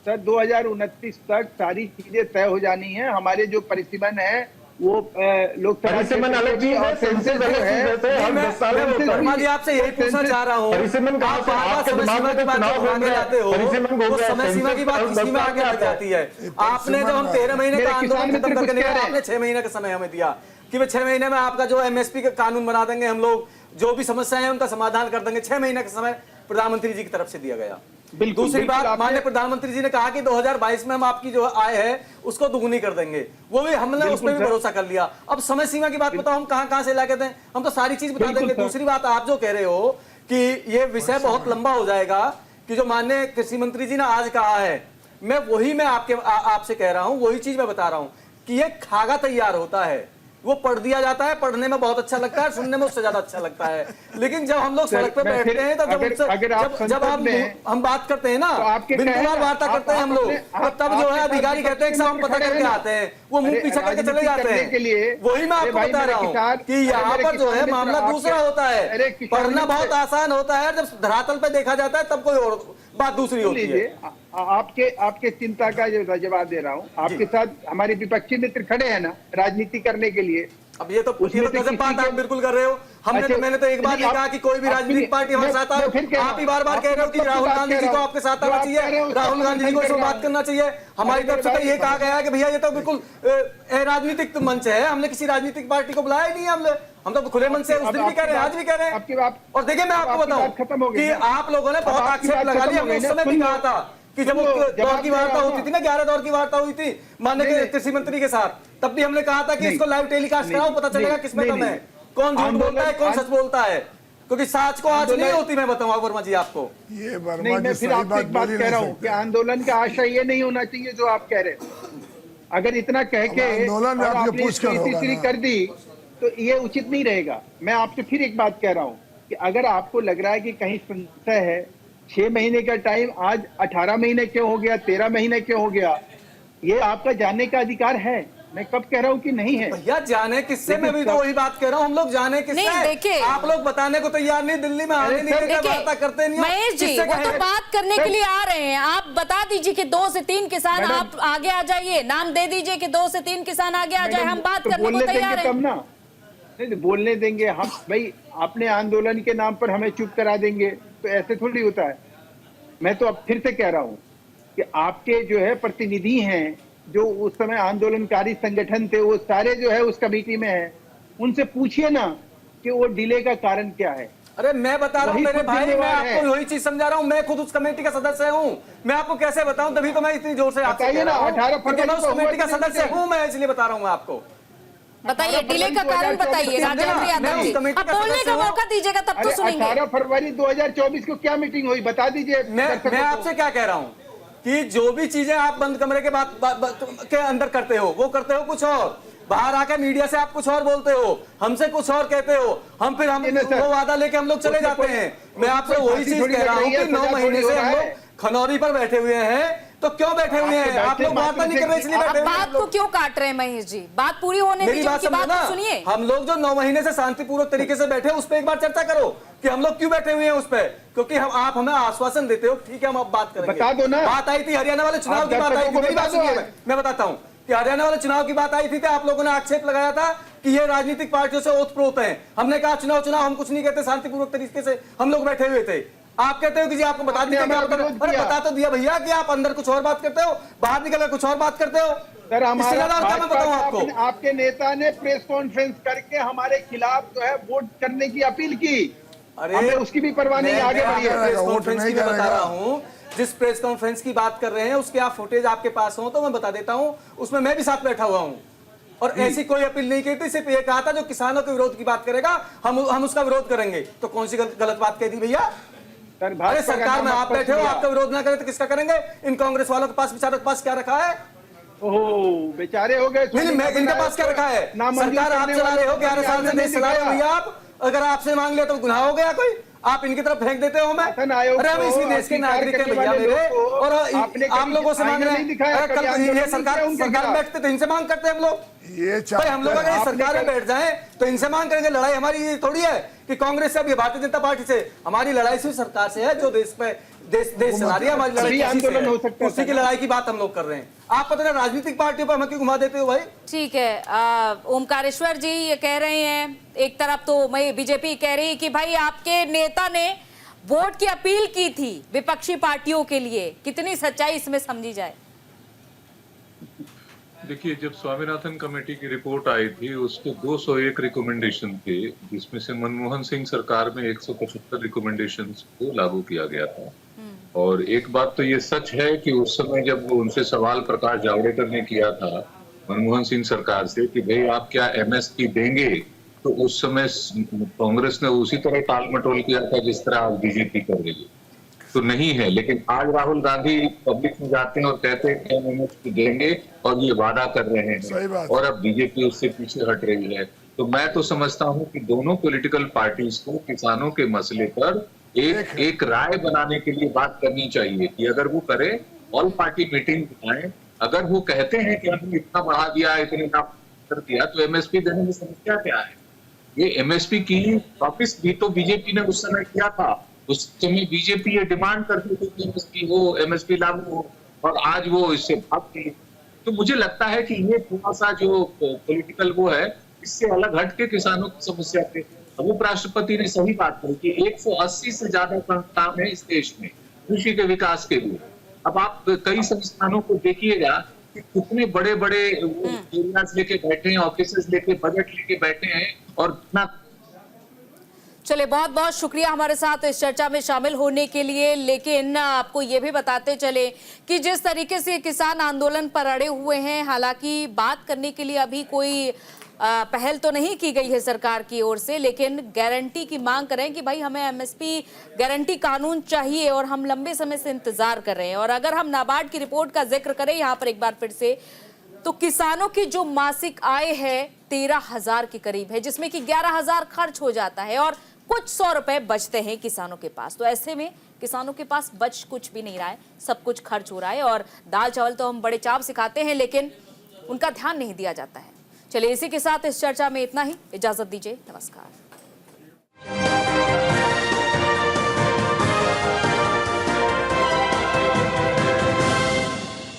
सर 2029 तक सारी चीजें तय हो जानी है। हमारे जो परिसीमन है वो लोकसभा परिसीमन अलग चीज है, सेंसस अलग चीज है। हर 10 साल में होता है। शर्मा जी आपसे यही पूछना चाह रहा हूँ, परिसीमन कहाँ से? आपके दिमाग में तो चुनाव घूम रहा है, परिसीमन घूम रहा है, समय सीमा की बात किसी में आगे आ जाती है। आपने जब हम 13 महीने का आंदोलन खत्म करके निकाला, आपने 6 महीने का समय हमें दिया कि वे 6 महीने में आपका जो एमएसपी का कानून बना देंगे, हम लोग जो भी समस्याएं हैं उनका समाधान कर देंगे। 6 महीने का समय प्रधानमंत्री जी की तरफ से दिया गया। दूसरी बात, माननीय प्रधानमंत्री जी ने कहा कि 2022 में हम आपकी जो आय है उसको दुगुनी कर देंगे, वो भी हमने उस पर भी भरोसा कर लिया। अब समय सीमा की बात बताओ, हम कहां से लाके दें? हम तो सारी चीज बता देंगे। दूसरी बात, आप जो कह रहे हो कि ये विषय बहुत लंबा हो जाएगा, कि जो माननीय कृषि मंत्री जी ने आज कहा है, मैं आपसे कह रहा हूं, वही चीज मैं बता रहा हूं कि ये खाका तैयार होता है, वो पढ़ दिया जाता है, पढ़ने में बहुत अच्छा लगता है, सुनने में उससे ज्यादा अच्छा लगता है। लेकिन जब हम लोग सड़क पे बैठते हैं तो जब हम बात करते हैं ना, बिंदुवार वार्ता करते हैं हम लोग, तब जो है अधिकारी कहते हैं कि हम पता करके आते हैं, वो मुंह पीछे करके चले जाते हैं। वही मैं आपको बता रहा हूँ कि यहाँ पर जो है मामला दूसरा होता है। पढ़ना बहुत आसान होता है, जब धरातल पे देखा जाता है तब कोई और बात दूसरी होती है। आपके चिंता का जो जवाब दे रहा हूँ, आपके साथ हमारे विपक्षी मित्र खड़े हैं ना राजनीति करने के लिए। अब ये तो बात आप बिल्कुल कर रहे हो। मैंने तो एक बात कहा कि कोई भी राजनीतिक पार्टी हमारे साथ आए, आप ही बार बार कह रहे हो कि राहुल गांधी जी को आपके साथ आना चाहिए, राहुल गांधी जी को इसमें बात करना चाहिए। हमारी तरफ से तो ये कहा गया है कि भैया ये तो बिल्कुल राजनीतिक मंच है, हमने किसी राजनीतिक पार्टी को बुलाया ही नहीं है। हम तो खुले मन से उस दिन भी कह रहे हैं, आज भी कह रहे हैं। और देखिए मैं आपको बताऊं कि आप लोगों ने बहुत आक्षेप लगा लिया। हमने उस समय भी कहा था कि जब दौर की वार्ता होती थी ना, 11 दौर की वार्ता हुई थी माननीय कृषि मंत्री के साथ, तब भी हमने कहा था कि इसको लाइव टेलीकास्ट कराओ, पता चलेगा किसमें दम है, कौन झूठ बोलता है, कौन सच बोलता है, क्योंकि साच को आज नहीं होती। मैं बताऊंगा वर्मा जी आपको, ये वर्मा नहीं, मैं जी फिर सही आपसे एक बात कह रहा हूँ कि आंदोलन का आशय ये नहीं होना चाहिए जो आप कह रहे हैं। अगर इतना कह के आंदोलन में और आपके आपने पूछ कर इसको होगा तीसरी ना। कर दी तो ये उचित नहीं रहेगा। मैं आपसे फिर एक बात कह रहा हूँ कि अगर आपको लग रहा है कि कहीं संशय है, 6 महीने का टाइम आज 18 महीने क्यों हो गया, 13 महीने क्यों हो गया, ये आपका जानने का अधिकार है। मैं कब कह रहा हूँ कि नहीं है। भैया जाने किससे, मैं भी तो वही बात कह रहा हूँ, हम लोग जाने किससे? नहीं, देखिए, आप लोग बताने को तैयार नहीं, दिल्ली में आने नहीं देते, वार्ता करते नहीं हो। महेश जी, किससे वो तो कहें? बात करने के लिए आ रहे हैं। आप बता दीजिए कि 2 से 3 किसान, आप आगे आ जाइए, नाम दे दीजिए कि 2 से 3 किसान आगे आ जाए, हम बात तो करने को बोलने तैयार देंगे हैं। तब ना, नहीं तो बोलने देंगे हम भाई, अपने आंदोलन के नाम पर हमें चुप करा देंगे, तो ऐसे थोड़ी होता है। मैं तो अब फिर से कह रहा हूँ कि आपके जो है प्रतिनिधि हैं, जो उस समय आंदोलनकारी संगठन थे, वो सारे जो है उस कमेटी में है, उनसे पूछिए ना कि वो डिले का कारण क्या है। अरे मैं बता रहा हूँ वही मेरे खुद भाई, मैं जिम्मेवार है। आपको वही चीज समझा रहा हूँ, मैं खुद उस कमेटी का सदस्य हूँ। मैं आपको कैसे बताऊं, तभी तो मैं इतनी जोर से आपसे बताइए कह रहा ना, हूं 18 कि फरवरी मैं उस को कमेटी का हुआ कि सदस्य नहीं? हूँ, मैं इसलिए बता रहा हूँ आपको। बताइए डिले का कारण, बताइए राजेंद्र यादव जी, अब बोलने का मौका दीजिएगा तब तो सुनेंगे। 18 फरवरी 2024 को क्या मीटिंग हुई, बता दीजिए। मैं आपसे क्या कह रहा हूँ कि जो भी चीजें आप बंद कमरे के के अंदर करते हो, वो करते हो कुछ और, बाहर आकर मीडिया से आप कुछ और बोलते हो, हमसे कुछ और कहते हो, हम वो वादा लेके हम लोग चले जाते हैं। मैं आपसे वही चीज कह रहा हूँ कि 9 महीने से हम लोग खनौरी पर बैठे हुए हैं, तो क्यों बैठे हुए हैं? आप लोग वार्ता नहीं कर रहे इसलिए बैठे हुए हैं। बात को क्यों काट रहे हैं महेश जी? बात पूरी होने दीजिए, उनकी बात तो सुनिए। हम लोग जो 9 महीने से शांतिपूर्वक तरीके से बैठे, उस पर एक बार चर्चा करो कि हम लोग क्यों बैठे हुए हैं उस पर। क्योंकि आप हमें आश्वासन देते हो, ठीक है हम अब बात करेंगे। बता दो ना। बात आई थी हरियाणा वाले चुनाव की, बात आई थी, मेरी बात सुनिए, मैं बताता हूँ कि हरियाणा वाले चुनाव की बात आई थी, आप लोगों ने आक्षेप लगाया था कि ये राजनीतिक पार्टियों से ओतप्रोत हैं। हमने कहा चुनाव हम कुछ नहीं कहते, शांतिपूर्वक तरीके से हम लोग बैठे हुए थे। आप कहते हो कि जी आपको बता दीजिए, अरे बता तो दिया भैया कि आप अंदर कुछ और बात करते हो, बाहर निकल कर कुछ और बात करते हो। सर हमारा मैं बताऊं आपको, आपके नेता ने प्रेस कॉन्फ्रेंस करके हमारे खिलाफ जो है वोट करने की अपील की। अरे हमें उसकी भी परवाह नहीं, आगे बढ़िए। प्रेस कॉन्फ्रेंस की मैं बता रहा हूँ, जिस प्रेस कॉन्फ्रेंस की बात कर रहे हैं उसके आप फुटेज आपके पास हो तो मैं बता देता हूँ, उसमें मैं भी साथ बैठा हुआ हूँ और ऐसी कोई अपील नहीं की थी। सिर्फ ये कहा था जो किसानों के विरोध की बात करेगा हम उसका विरोध करेंगे। तो कौन सी गलत बात कह दी भैया? अरे सरकार में आप बैठे हो, आपका विरोध ना करें तो किसका करेंगे? इन कांग्रेस वालों के पास, बेचारों के पास क्या रखा है? ओह बेचारे हो गए। नहीं, इनके पास क्या रखा है? सरकार आप चला रहे हो, 11 साल से देश चला रहे हो भैया आप। अगर आपसे मांग लिया तो गुनाह हो गया कोई? आप इनकी तरफ फेंक देते हो हमें? अरे हम इसी देश के नागरिक हैं भैया मेरे, और आप लोगों से मांग रहे हैं। कल ये सरकार में बैठते तो इनसे मांग करते हम लोग। भाई हम लोग अगर सरकार में बैठ जाएं तो इनसे मांग करेंगे। लड़ाई हमारी ये थोड़ी है कि कांग्रेस से, अब ये भारतीय जनता पार्टी से। हमारी लड़ाई सिर्फ सरकार से है जो देश चला रही है। हमारी लड़ाई आंदोलन हो सकता है, उसी की लड़ाई की बात हम लोग कर रहे हैं। आप पता नहीं राजनीतिक पार्टियों पर हमें क्यों घुमा देते हो भाई? ठीक है, ओमकारेश्वर जी ये कह रहे हैं, एक तरफ तो बीजेपी कह रही है कि भाई आपके नेता ने वोट की अपील की थी विपक्षी पार्टियों के लिए, कितनी सच्चाई इसमें समझी जाए? देखिए, जब स्वामीनाथन कमेटी की रिपोर्ट आई थी उसके 201 रिकमेंडेशन थे, जिसमें से मनमोहन सिंह सरकार में 175 रिकमेंडेशंस को लागू किया गया था। और एक बात तो ये सच है कि उस समय जब उनसे सवाल प्रकाश जावड़ेकर ने किया था मनमोहन सिंह सरकार से कि भाई आप क्या एमएसपी देंगे, तो उस समय कांग्रेस ने उसी तरह टाल मटोल किया था जिस तरह आज बीजेपी कर रही है, तो नहीं है। लेकिन आज राहुल गांधी पब्लिक में जाते हैं और कहते हैं कि हम एमएसपी देंगे और ये वादा कर रहे हैं, और अब बीजेपी उससे पीछे हट रही है। तो मैं तो समझता हूं कि दोनों पॉलिटिकल पार्टीज को किसानों के मसले पर एक राय बनाने के लिए बात करनी चाहिए कि अगर वो करे ऑल पार्टी मीटिंग बुलाएं। अगर वो कहते हैं कि हमने इतना बढ़ा दिया, इतने कर दिया, तो एमएसपी देने में समस्या क्या है? ये एमएसपी की वापिस भी तो बीजेपी ने उस समय किया था। उस समय बीजेपी ये डिमांड करती थी कि एमएसपी हो, एमएसपी लागू हो, और आज वो इससे भाग गई। तो मुझे लगता है कि ये थोड़ा सा जो पॉलिटिकल वो है, इससे अलग हट के किसानों की समस्या पे उपराष्ट्रपति ने सही बात कही कि 180 से ज्यादा संस्थान है इस देश में कृषि के विकास के लिए। अब आप कई संस्थानों को देखिएगा कि कितने बड़े बड़े एरियाज लेके बैठे हैं, ऑफिसेस लेके, बजट लेके बैठे हैं, और इतना। चलिए, बहुत बहुत शुक्रिया हमारे साथ इस चर्चा में शामिल होने के लिए। लेकिन आपको ये भी बताते चले कि जिस तरीके से किसान आंदोलन पर अड़े हुए हैं, हालांकि बात करने के लिए अभी कोई पहल तो नहीं की गई है सरकार की ओर से, लेकिन गारंटी की मांग कर रहे हैं कि भाई हमें एमएसपी गारंटी कानून चाहिए और हम लंबे समय से इंतजार कर रहे हैं। और अगर हम नाबार्ड की रिपोर्ट का जिक्र करें यहाँ पर एक बार फिर से, तो किसानों की जो मासिक आय है 13,000 के करीब है, जिसमें कि 11,000 खर्च हो जाता है और कुछ 100 रुपए बचते हैं किसानों के पास। तो ऐसे में किसानों के पास बच कुछ भी नहीं रहा है, सब कुछ खर्च हो रहा है। और दाल चावल तो हम बड़े चाव से खाते हैं, लेकिन उनका ध्यान नहीं दिया जाता है। चलिए इसी के साथ इस चर्चा में इतना ही, इजाजत दीजिए, नमस्कार।